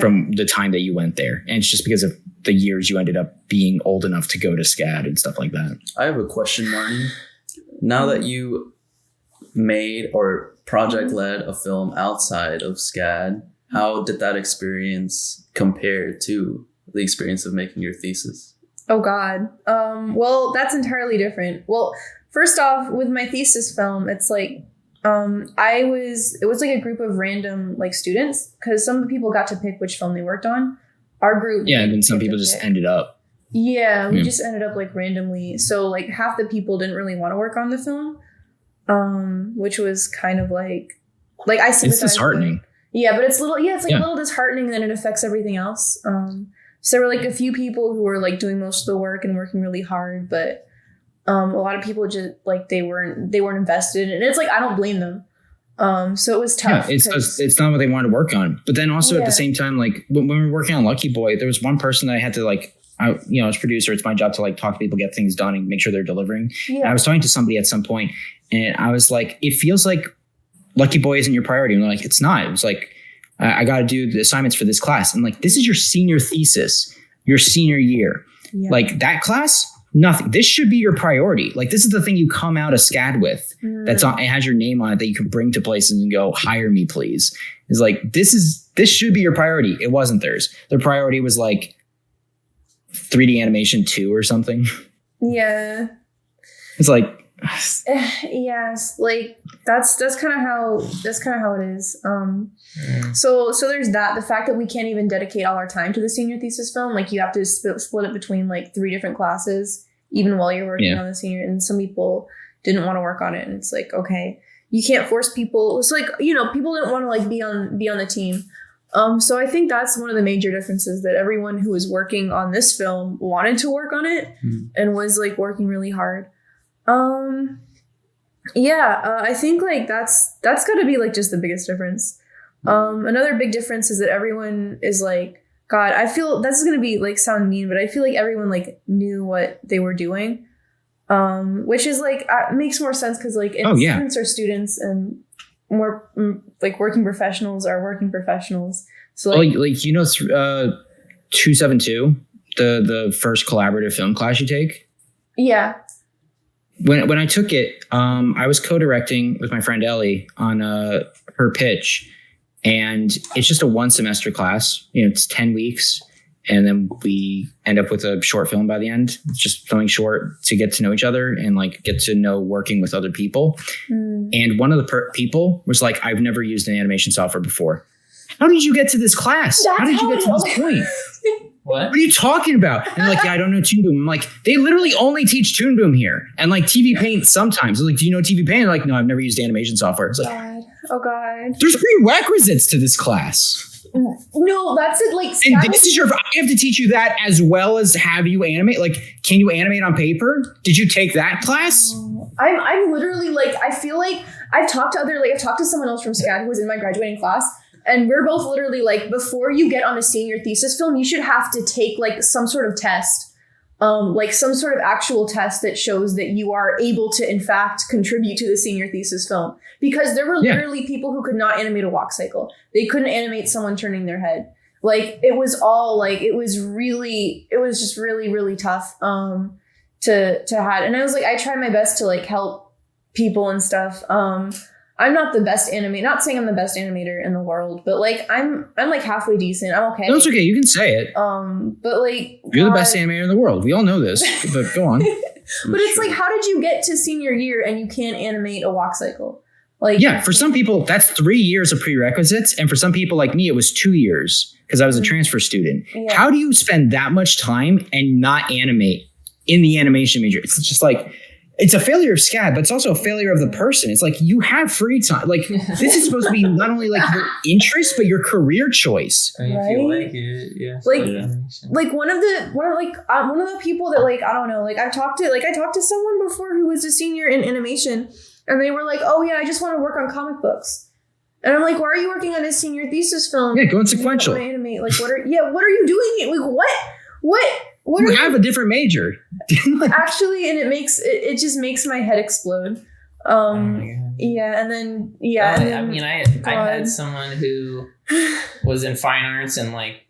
from the time that you went there. And it's just because of the years you ended up being old enough to go to SCAD and stuff like that. I have a question, Marnie. Now that you made or project led a film outside of SCAD, how did that experience compare to the experience of making your thesis? Oh God. Well, that's entirely different. Well, first off, with my thesis film, it's like it was like a group of random like students, because some people got to pick which film they worked on. Our group, and then some people just ended up. Yeah, we just ended up like randomly. So like half the people didn't really want to work on the film, which was kind of like I sympathize. It's disheartening. Yeah, but it's a little disheartening, and then it affects everything else. So there were like a few people who were like doing most of the work and working really hard, but a lot of people just like they weren't invested, and it's like I don't blame them. So it was tough. Yeah, it's not what they wanted to work on. But then also at the same time, like when we were working on Lucky Boy, there was one person that I had to like, as producer, it's my job to like talk to people, get things done, and make sure they're delivering. Yeah. And I was talking to somebody at some point, and I was like, it feels like Lucky Boy isn't your priority. And they're like, it's not. It was like, I got to do the assignments for this class. And like, this is your senior thesis, your senior year. Yeah. Like that class, nothing. This should be your priority. Like this is the thing you come out of SCAD with. That's on. It has your name on it that you can bring to places and go, hire me, please. It's like this should be your priority. It wasn't theirs. Their priority was like 3D animation 2 or something. Yeah. It's like. Yes, like that's kind of how it is. So there's that. The fact that we can't even dedicate all our time to the senior thesis film, like you have to split it between like 3 different classes, even while you're working on the senior. And some people didn't want to work on it, and it's like, okay, you can't force people. It's like, people didn't want to like be on the team. So I think that's one of the major differences, that everyone who was working on this film wanted to work on it and was like working really hard. I think like that's got to be like just the biggest difference. Another big difference is that everyone is like, God, I feel this is going to be like sound mean, but I feel like everyone like knew what they were doing. Which is like, makes more sense. 'Cause like students are students, and more like working professionals are working professionals. So like 272, the first collaborative film class you take. Yeah. When I took it, I was co-directing with my friend Ellie on her pitch, and it's just a 1 semester class. It's 10 weeks, and then we end up with a short film by the end. It's just filming short to get to know each other and like get to know working with other people. And one of the people was like, "I've never used an animation software before. How did you get to this class? How did you get to this point?" What are you talking about? And they're like, "Yeah, I don't know Toon Boom." I'm like, they literally only teach Toon Boom here, and like TV Paint sometimes. I'm like, "Do you know TV Paint?" They're like, "No, I've never used animation software." It's like, God. There's prerequisites to this class. No, that's it. Like, and this is I have to teach you that as well as have you animate. Like, can you animate on paper? Did you take that class? I'm literally like, I feel like I've talked to someone else from SCAD who was in my graduating class. And we're both literally like, before you get on a senior thesis film, you should have to take like some sort of test, like some sort of actual test that shows that you are able to, in fact, contribute to the senior thesis film. Because there were literally people who could not animate a walk cycle. They couldn't animate someone turning their head. Like it was all like, it was just really, really tough to have. And I was like, I tried my best to like help people and stuff. I'm not the best animator. Not saying I'm the best animator in the world, but like I'm like halfway decent. I'm okay. No, it's okay. You can say it. But like you're the best animator in the world. We all know this. But go on. But it's like, how did you get to senior year and you can't animate a walk cycle? Like, yeah, for some people that's 3 years of prerequisites, and for some people like me, it was 2 years because I was a transfer student. Yeah. How do you spend that much time and not animate in the animation major? It's just like. It's a failure of SCAD, but it's also a failure of the person. It's like you have free time. Like this is supposed to be not only like your interest, but your career choice. Right? If you like it, yeah. Like one of the people that like I don't know. Like I talked to someone before who was a senior in animation, and they were like, "Oh yeah, I just want to work on comic books." And I'm like, "Why are you working on a senior thesis film? Yeah, go in sequential. Animate. Like what are you doing? Like what?" You have a different major. Actually, and it just makes my head explode. Yeah, and then I mean, I had someone who was in fine arts, and like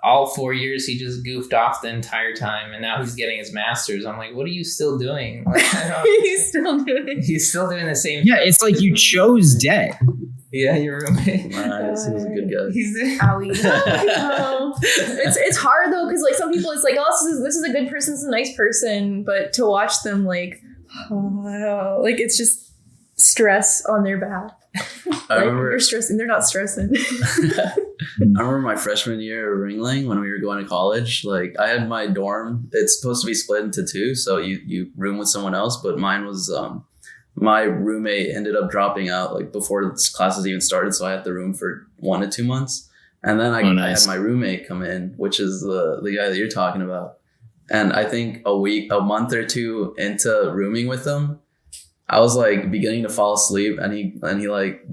all 4 years he just goofed off the entire time, and now he's getting his master's. I'm like, what are you still doing? Like, he's still doing the same. Yeah, it's like you chose debt. Yeah, your roommate. Nice. He was a good guy. He's Owie. No. It's hard though, because like some people, it's like, oh, this is a good person, this is a nice person, but to watch them like, oh, like it's just stress on their behalf. I remember you're stressing, they're not stressing. I remember my freshman year at Ringling when we were going to college. Like I had my dorm. It's supposed to be split into two, so you room with someone else. But mine was my roommate ended up dropping out like before the classes even started, so I had the room for 1 to 2 months. And then I had my roommate come in, which is the guy that you're talking about. And I think a month or two into rooming with him, I was like beginning to fall asleep, and he like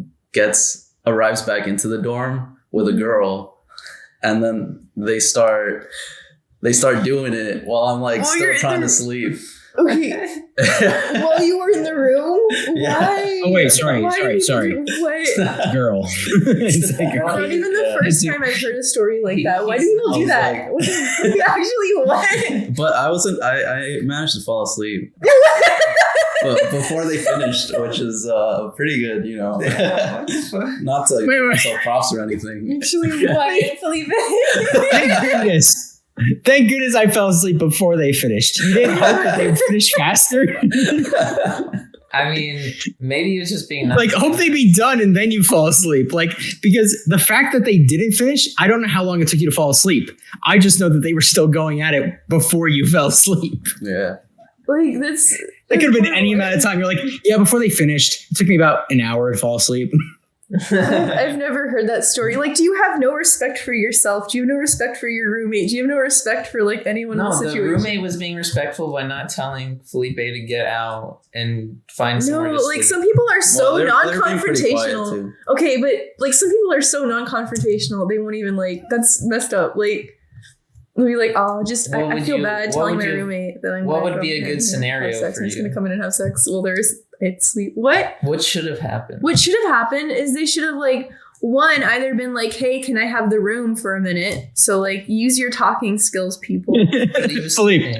arrives back into the dorm with a girl, and then they start doing it while I'm like still trying to sleep. Okay. While you were in the room? Yeah. Why? Oh wait, sorry. What? Girl. It's not even the first time I've heard a story like that. Why do people do that? Actually, what? But I managed to fall asleep. But before they finished, which is pretty good, you know. Not to give myself props or anything. Actually, why, Felipe? Thank goodness I fell asleep before they finished. You didn't hope that they would finish faster? I mean, maybe it was just being like, hope they be done and then you fall asleep. Like, because the fact that they didn't finish, I don't know how long it took you to fall asleep. I just know that they were still going at it before you fell asleep. Yeah. Like, that's... It could have been any amount of time. You're like, yeah, before they finished, it took me about an hour to fall asleep. I've never heard that story. Like, do you have no respect for yourself? Do you have no respect for your roommate? Do you have no respect for like anyone in the situation? No, the roommate was being respectful by not telling Felipe to get out and find somewhere to sleep. Like some people are so non-confrontational. They're okay, but like some people are so non-confrontational. They won't even like, that's messed up. Like, they'll be like, oh, just I feel bad telling my roommate that I'm. What would be a good scenario for you? I'm just gonna come in and have sex. Well, it's sleep. What should have happened? What should have happened is they should have like either been like, hey, can I have the room for a minute? So like use your talking skills, people. Sleep.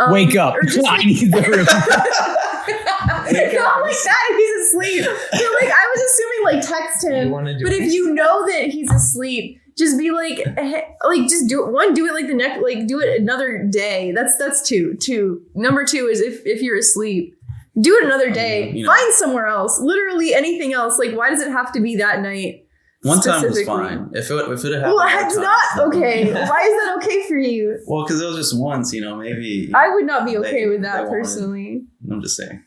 Wake up. I need the room. Not like that if he's asleep. So like I was assuming like text him. But if you know that he's asleep, just be like just do it. Do it like the next, like do it another day. That's two. Number 2 is if you're asleep, do it another day. Find somewhere else. Literally anything else. Like, why does it have to be that night? One time was fine. If it had happened, well, it's not okay. Why is that okay for you? Well, because it was just once. Maybe I would not be okay with that personally. I'm just saying.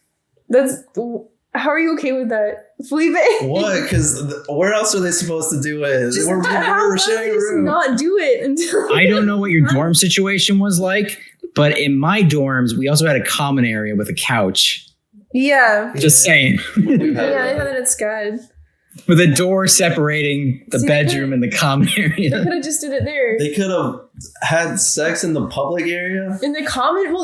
How are you okay with that, Felipe? What? Because where else are they supposed to do it? We're sharing a room. Not do it until. I don't know what your dorm situation was like, but in my dorms, we also had a common area with a couch. Yeah. Just saying. Yeah, they had it at SCAD. With a door separating the bedroom and the common area. They could have just did it there. They could have had sex in the public area? In the common room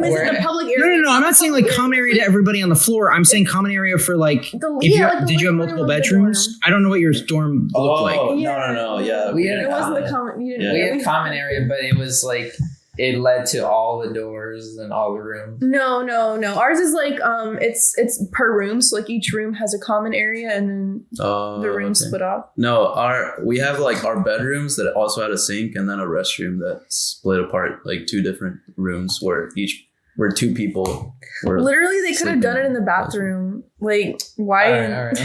isn't the public area. No. I'm not saying like common area to everybody on the floor. I'm saying common area for like, did you have multiple bedrooms? I don't know what your dorm looked like. No. Yeah. It wasn't the common. We had common area, but it was like, it led to all the doors and all the rooms. No. Ours is like it's per room, so like each room has a common area and then the rooms split off. No, we have like our bedrooms that also had a sink and then a restroom that split apart like 2 different rooms where 2 people were. Literally, they could have done it in the bathroom. Like, why? All right.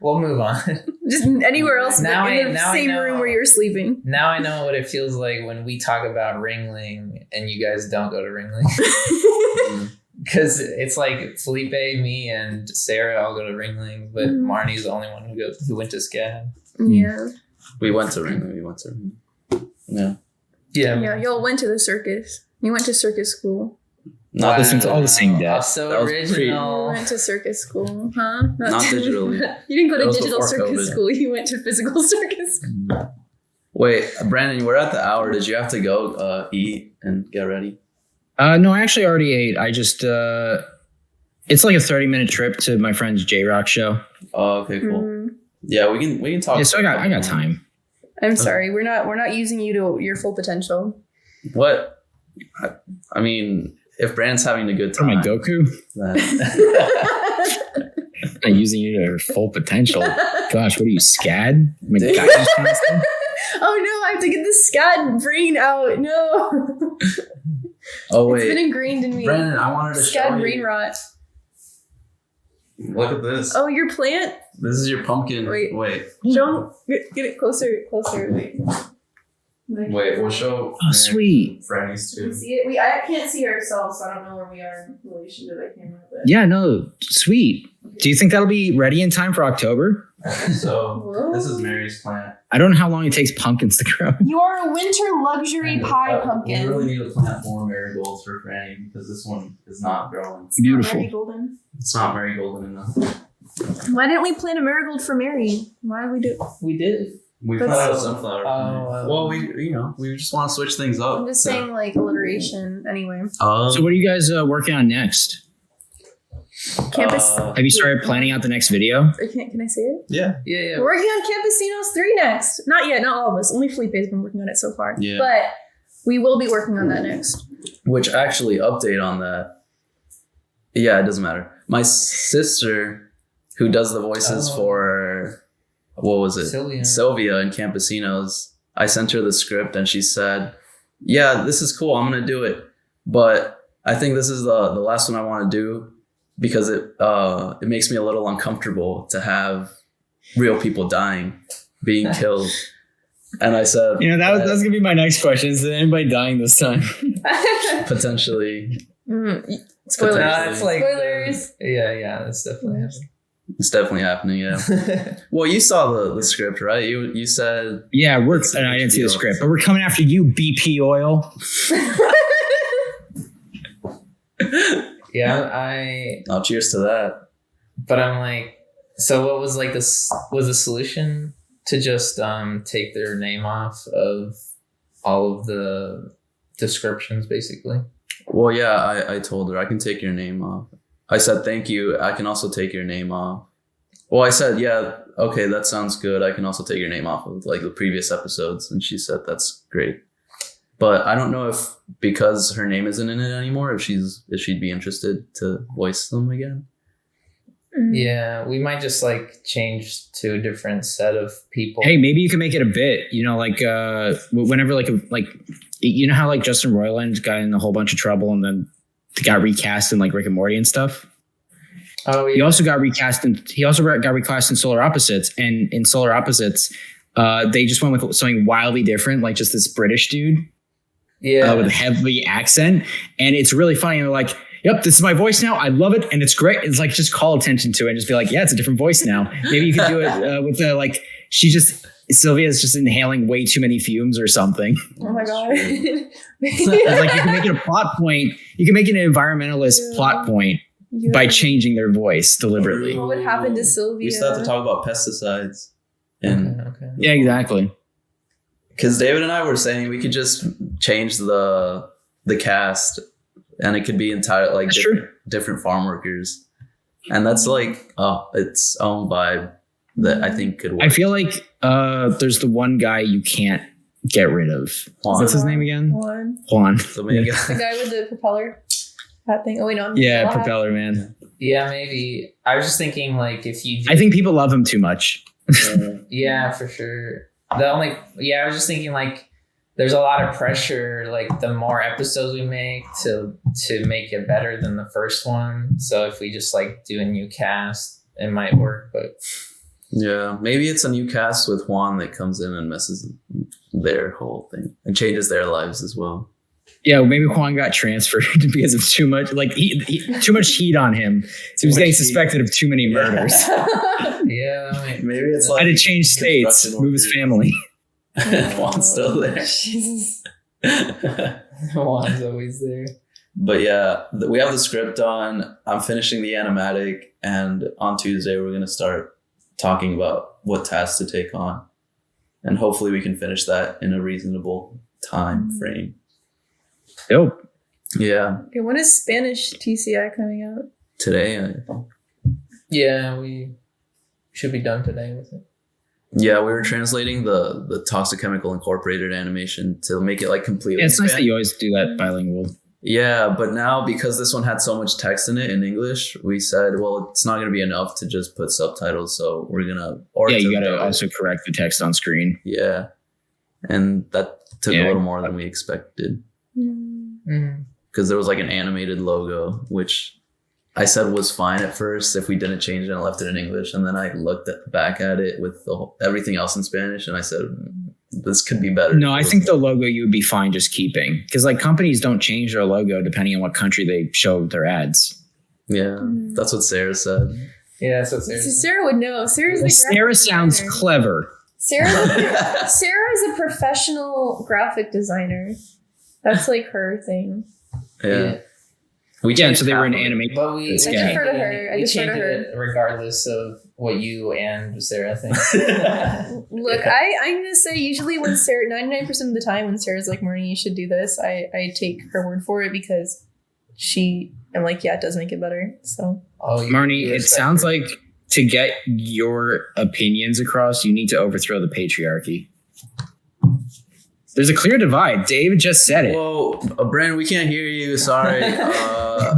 We'll move on. Just anywhere else in the same room where you're sleeping. Now I know what it feels like when we talk about Ringling and you guys don't go to Ringling. Because it's like Felipe, me, and Sarah all go to Ringling, but Marnie's the only one who went to SCAD. Yeah. We went to Ringling. Yeah. Y'all went to the circus. You went to circus school. Not listening to all the same death. So original. You went to circus school, huh? Not digitally. You didn't go to digital circus school. You went to physical circus school. Wait, Brandon, we're at the hour. Did you have to go eat and get ready? No, I actually already ate. I just it's like a 30-minute trip to my friend's J-Rock show. Oh, okay, cool. Yeah, we can talk. Yeah, so I got time. I'm sorry, we're not using you to your full potential. What? I mean, if Brand's having a good time. My Goku? Not using you to your full potential. Gosh, what are you, SCAD? Guidance counselor? Oh no, I have to get the SCAD brain out. No. Oh wait, it's been ingrained in me. Brandon, I wanted to show SCAD you. brain rot. Look at this. Oh, your plant? This is your pumpkin. Wait. Show get it closer. Wait. We'll show. Oh, sweet. Franny's You can too. see it. I can't see ourselves, so I don't know where we are in relation to that camera. But Yeah, no, sweet. Do you think that'll be ready in time for October? So Whoa. this is Mary's plant. I don't know how long it takes pumpkins to grow. You are a winter luxury pie pumpkin. We really need to plant more marigolds for Franny because this one is not growing. Beautiful. Marigolden. It's not marigolden enough. Why didn't we plant a marigold for Mary? Why did we do? We did. We That's- planted a sunflower. Oh, well, we just want to switch things up. I'm just saying, like alliteration. Anyway, So what are you guys working on next? campus. Have you started planning out the next video? Can I say it? Yeah. Yeah. We're working on Campesinos 3 next. Not yet. Not all of us. Only Felipe's been working on it so far. Yeah. But we will be working on that next. Which actually, update on that. Yeah, it doesn't matter. My sister, who does the voices for, what was it? Sylvia in Campesinos. I sent her the script and she said, yeah, this is cool. I'm going to do it. But I think this is the last one I want to do because it makes me a little uncomfortable to have real people dying, being killed. And I said, that's going to be my next question. Is there anybody dying this time? potentially. Spoilers. It's like Spoilers. Yeah, that's definitely It's definitely happening, yeah. happening. Well, you saw the script, right? You said... Yeah, and I didn't see the script, but we're coming after you, BP Oil. Yeah, Oh, cheers to that. but I'm like, so what was like this? Was the solution to just take their name off of all of the descriptions, basically? Well, yeah, I told her I can take your name off. I said, thank you. I can also take your name off. Well, I said, yeah, okay, that sounds good. I can also take your name off of like the previous episodes. And she said, that's great. But I don't know if because her name isn't in it anymore, if she'd be interested to voice them again. Yeah, we might just like change to a different set of people. Hey, maybe you can make it a bit, whenever like you know how like Justin Roiland got in a whole bunch of trouble and then got recast in like Rick and Morty and stuff. Oh, yeah. He also got recast in Solar Opposites, and in Solar Opposites, they just went with something wildly different, like just this British dude with a heavy accent, and it's really funny. And they're like, "Yep, this is my voice now. I love it, and it's great." It's like just call attention to it and just be like, "Yeah, it's a different voice now." Maybe you could do it with Sylvia is just inhaling way too many fumes or something. Oh my god! It's like you can make it a plot point. You can make it an environmentalist plot point. By changing their voice deliberately. What would happen to Sylvia? We still have to talk about pesticides. And Okay. Yeah, exactly. because David and I were saying we could just change the cast and it could be entire like different farm workers. And that's like its own vibe that I think could work. I feel like there's the one guy you can't get rid of. Juan. What's his name again? Juan. So maybe The guy with the propeller hat thing. Oh wait, no. Yeah, propeller man. Yeah, maybe. I was just thinking like if you. I think people love him too much. Yeah, for sure. I was just thinking like there's a lot of pressure like the more episodes we make to make it better than the first one. So if we just like do a new cast, it might work, but yeah, maybe it's a new cast with Juan that comes in and messes their whole thing and changes their lives as well. Yeah, maybe Juan got transferred because of too much, like too much heat on him. So he was getting suspected of too many murders. yeah, Maybe it's like Had to change states, move his family. Juan's still there. Jesus. Juan's always there. But yeah, we have the script on. I'm finishing the animatic, and on Tuesday we're gonna start talking about what tasks to take on, and hopefully we can finish that in a reasonable time frame. Dope. Yeah, Okay, when is Spanish TCI coming out? today. Yeah, we should be done today with it. Yeah, we were translating the Toxic Chemical Incorporated animation to make it like completely. Yeah, it's nice that Spanish. you always do that bilingual. Yeah, but now because this one had so much text in it in English, we said, well, it's not going to be enough to just put subtitles, so we're gonna. Yeah, you got to also correct the text on screen. Yeah, and that took a little more than we expected because there was like an animated logo, which I said was fine at first if we didn't change it and left it in English, and then I looked back at it with everything else in Spanish, and I said, this could be better. No, I think the logo you would be fine just keeping, because like companies don't change their logo depending on what country they show their ads. Yeah, that's what Sarah said. Yeah, that's what Sarah said. Sarah would know. Sarah sounds clever. Sarah is a professional graphic designer. That's like her thing. Yeah. So they were in animation. But we I defer to her. We changed it regardless of what you and Sarah think. Look, I'm going to say usually when Sarah, 99% of the time when Sarah's like, Marnie, you should do this, I take her word for it because I'm like, yeah, it does make it better. So, Marnie, it sounds like to get your opinions across, you need to overthrow the patriarchy. There's a clear divide. David just said it. Whoa, Brandon, we can't hear you. Sorry.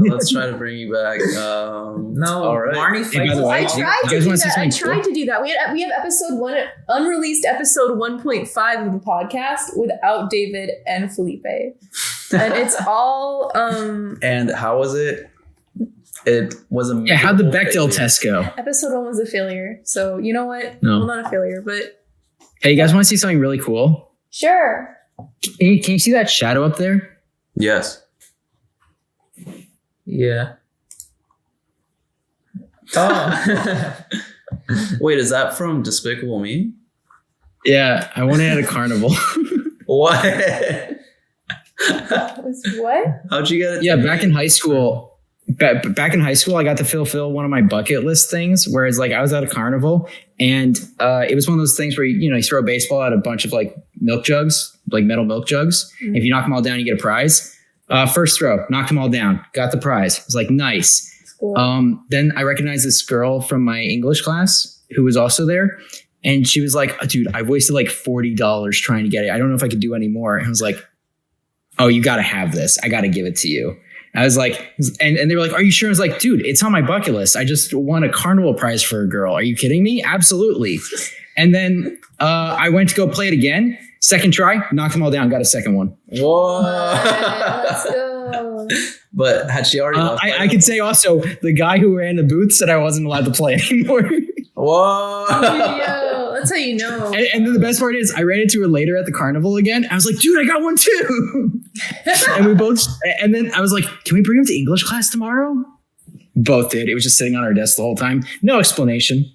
Let's try to bring you back. No, all right. Marnie. I tried to do that. We have episode 1, unreleased episode 1.5 of the podcast without David and Felipe, and it's all. And how was it? It was a how'd the Bechdel test go? Episode 1 was a failure. So you know what? No. Well, not a failure, but. Hey, you guys want to see something really cool? Sure. Can you see that shadow up there? Yes. Yeah. Oh. Wait, is that from Despicable Me? Yeah, I won it at a carnival. What? What? How'd you get it? Yeah, back in high school. Back in high school, I got to fulfill one of my bucket list things. Whereas, like, I was at a carnival, and it was one of those things where you throw a baseball at a bunch of like milk jugs, like metal milk jugs. Mm-hmm. If you knock them all down, you get a prize. First throw, knocked them all down, got the prize. I was like, nice. Cool. Then I recognized this girl from my English class who was also there, and she was like, "Dude, I've wasted like $40 trying to get it. I don't know if I could do any more." And I was like, "Oh, you got to have this. I got to give it to you." I was like, and they were like, "Are you sure?" I was like, "Dude, it's on my bucket list. I just won a carnival prize for a girl. Are you kidding me? Absolutely." And then I went to go play it again. Second try, knocked them all down, got a second one. Whoa. Let's go. But had she already I could say also, the guy who ran the booth said I wasn't allowed to play anymore. Whoa. Yo, that's how you know. And then the best part is I ran into her later at the carnival again. I was like, "Dude, I got one too." And we both, and then I was like, "Can we bring him to English class tomorrow?" Both did. It was just sitting on our desk the whole time. No explanation.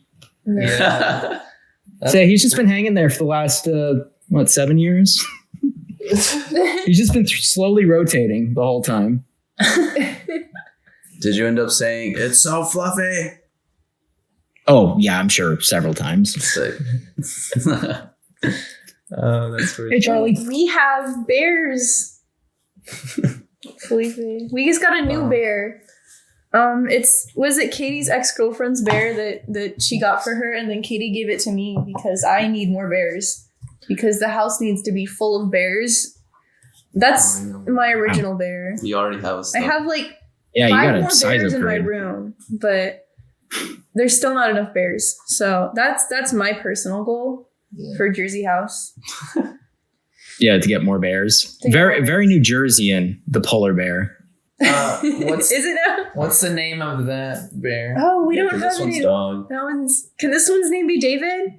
Yeah. So he's just been hanging there for the last, 7 years? He's just been slowly rotating the whole time. Did you end up saying, "It's so fluffy"? Oh, yeah, I'm sure several times. Sick. Oh, that's weird. Hey, Charlie. We have bears. Felipe. We just got a new bear. Was it Katie's ex-girlfriend's bear that she got for her, and then Katie gave it to me because I need more bears. Because the house needs to be full of bears. That's my original bear. You already have a stuff. I have like 5 more bears in my room, but there's still not enough bears. So that's my personal goal for Jersey house. Yeah, to get more bears. Very New Jerseyan, the polar bear. Is it now? What's the name of that bear? Oh, we don't have this one's dog. Can this one's name be David?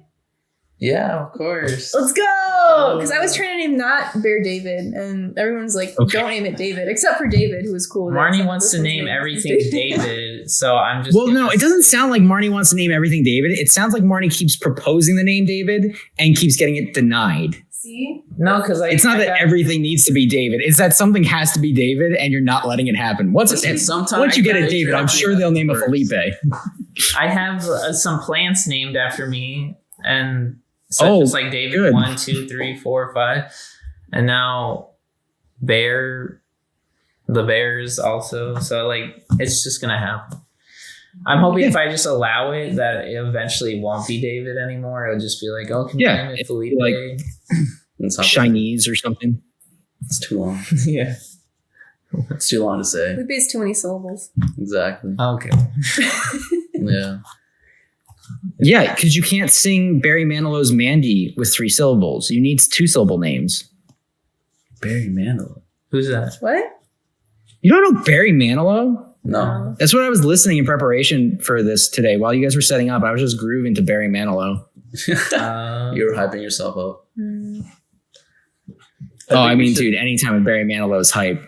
Yeah, of course. Let's go! Because I was trying to name not Bear David, and everyone's like, "Don't name it David," except for David, who was cool. Marnie wants to name everything David, so I'm just. Well, no, it doesn't sound like Marnie wants to name everything David. It sounds like Marnie keeps proposing the name David and keeps getting it denied. See? No, because it's not that everything needs to be David. It's that something has to be David, and you're not letting it happen. Once you get it David, I'm sure they'll name it Felipe. I have some plants named after me, and. Just like David, good. 1, 2, 3, 4, 5. And now the Bears also. So like, it's just going to happen. I'm hoping if I just allow it, that it eventually won't be David anymore. It'll just be like, oh, can you name it Felipe? Like Chinese or something. It's too long. Yeah. It's too long to say. Felipe is too many syllables. Exactly. Okay. Yeah. Yeah, because you can't sing Barry Manilow's Mandy with 3 syllables. You need 2-syllable names. Barry Manilow. Who's that? What? You don't know Barry Manilow? No. That's what I was listening in preparation for this today. While you guys were setting up, I was just grooving to Barry Manilow. You were hyping yourself up. I mean, dude, anytime with Barry Manilow's hype.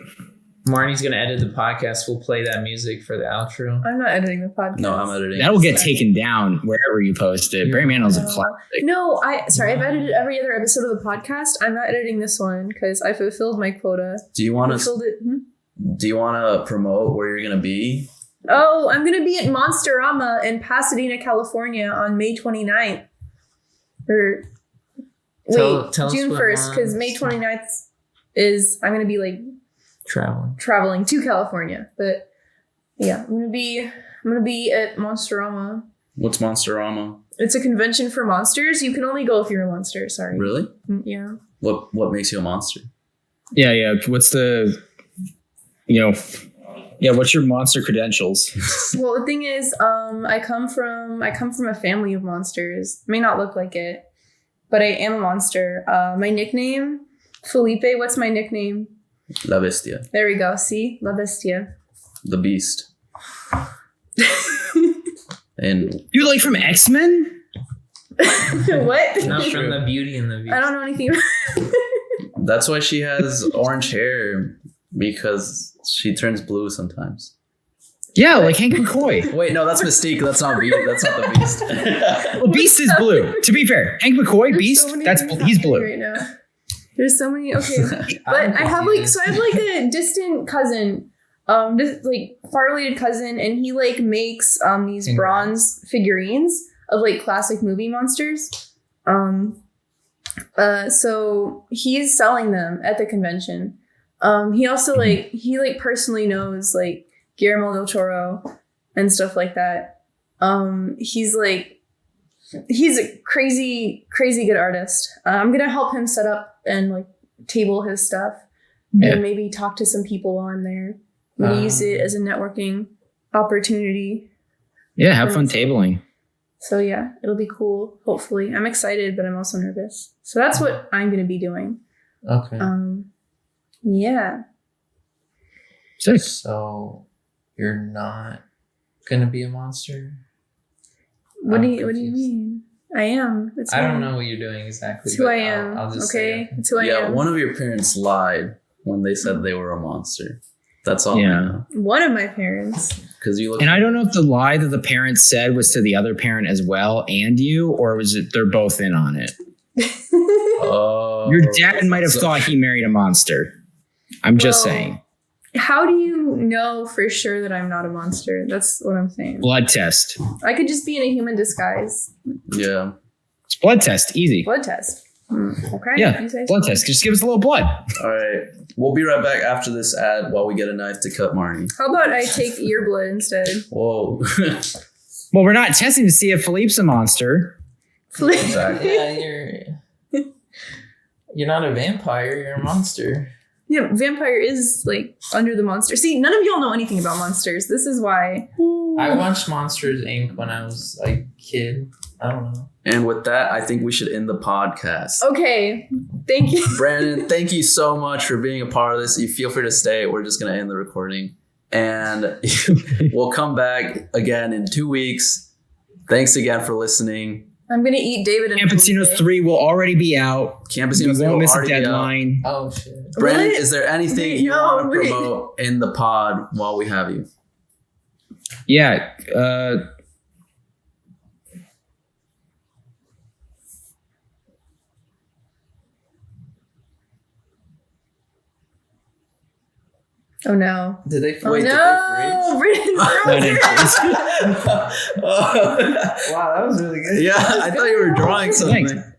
Marnie's gonna edit the podcast. We'll play that music for the outro. I'm not editing the podcast. No, I'm editing. That will get taken down wherever you post it. Barry Manilow's a classic. No, I've edited every other episode of the podcast. I'm not editing this one because I fulfilled my quota. Do you want to? Fulfilled it. Do you want to promote where you're gonna be? Oh, I'm gonna be at Monsterama in Pasadena, California on May 29th. Or Tell us June what 1st, because month. May 29th is I'm gonna be like traveling to California. But yeah, I'm gonna be at Monsterama. What's Monsterama? It's a convention for monsters. You can only go if you're a monster. Sorry. Really? Yeah. What makes you a monster? Yeah. What's the, what's your monster credentials? Well, the thing is, I come from a family of monsters. May not look like it, but I am a monster. My nickname, Felipe. What's my nickname? La Bestia. There we go. See, La Bestia. The Beast. And You like from X-Men? What? Not from the Beauty and the Beast. I don't know anything about that's why she has orange hair, because she turns blue sometimes. Yeah, like Hank McCoy. Wait, no, that's Mystique. That's not Beast. That's not the Beast. Well, Beast is blue. To be fair, Hank McCoy, There's Beast, so many he's things blue. happening right now. There's so many. Okay, but I have a distant cousin, just like far related cousin, and he like makes these bronze figurines of like classic movie monsters. So he's selling them at the convention. He also he personally knows like Guillermo del Toro and stuff like that. He's a crazy good artist. I'm gonna help him set up and like table his stuff, and maybe talk to some people while I'm there. Maybe use it as a networking opportunity. Yeah, have fun tabling. So yeah, it'll be cool. Hopefully, I'm excited, but I'm also nervous. So that's what I'm gonna be doing. Okay. Yeah. Sick. So you're not gonna be a monster? What do you mean? I am. I don't know what you're doing exactly. It's who I am. I'll just okay. say It's who I Yeah, am. one of your parents lied when they said they were a monster. That's all I know. One of my parents. Because you look. And I don't know if the lie that the parent said was to the other parent as well and you, or was it they're both in on it? Your dad might have thought he married a monster. I'm just saying. How do you know for sure that I'm not a monster? That's what I'm saying. Blood test. I could just be in a human disguise. Yeah. It's blood test. Easy. Blood test. Okay. Yeah, you say blood so. test. Just give us a little blood. All right. We'll be right back after this ad while we get a knife to cut Marnie. How about I take your blood instead? Whoa. Well, we're not testing to see if Philippe's a monster. Exactly. Yeah, you're not a vampire. You're a monster. Yeah, vampire is like under the monster. See, none of y'all know anything about monsters. This is why. I watched Monsters Inc. when I was a kid. I don't know. And with that, I think we should end the podcast. Okay. Thank you. Brandon, thank you so much for being a part of this. You feel free to stay. We're just going to end the recording. And we'll come back again in 2 weeks. Thanks again for listening. I'm going to eat David and Campesinos 3 will already be out. Campesinos We won't will miss a already be out. deadline. Oh, shit. Brandon, What? is there anything you No, want to wait. promote in the pod while we have you? Yeah. Oh no. Did they Oh Wait, no. Wow, that was really good. Yeah, I thought you were drawing something. Thanks.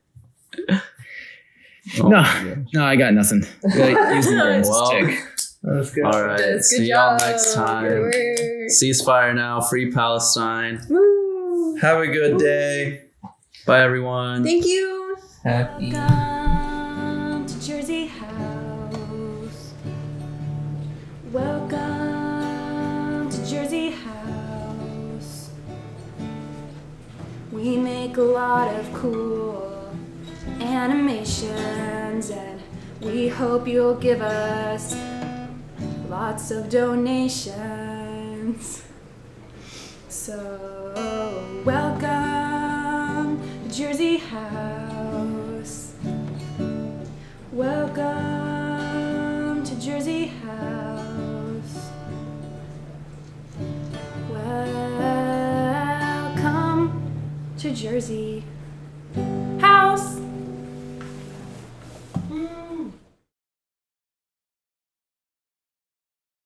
Oh, No. my God. No, I got nothing. Using the brains Well, stick. That was good. all right. Good See y'all job. next time. Good work. Ceasefire now. Free Palestine. Woo. Have a good day. Bye, everyone. Thank you. Happy. Welcome to Jersey House. Welcome lot of cool animations, and we hope you'll give us lots of donations. So welcome to Jersey House. Welcome to Jersey House. Welcome to Jersey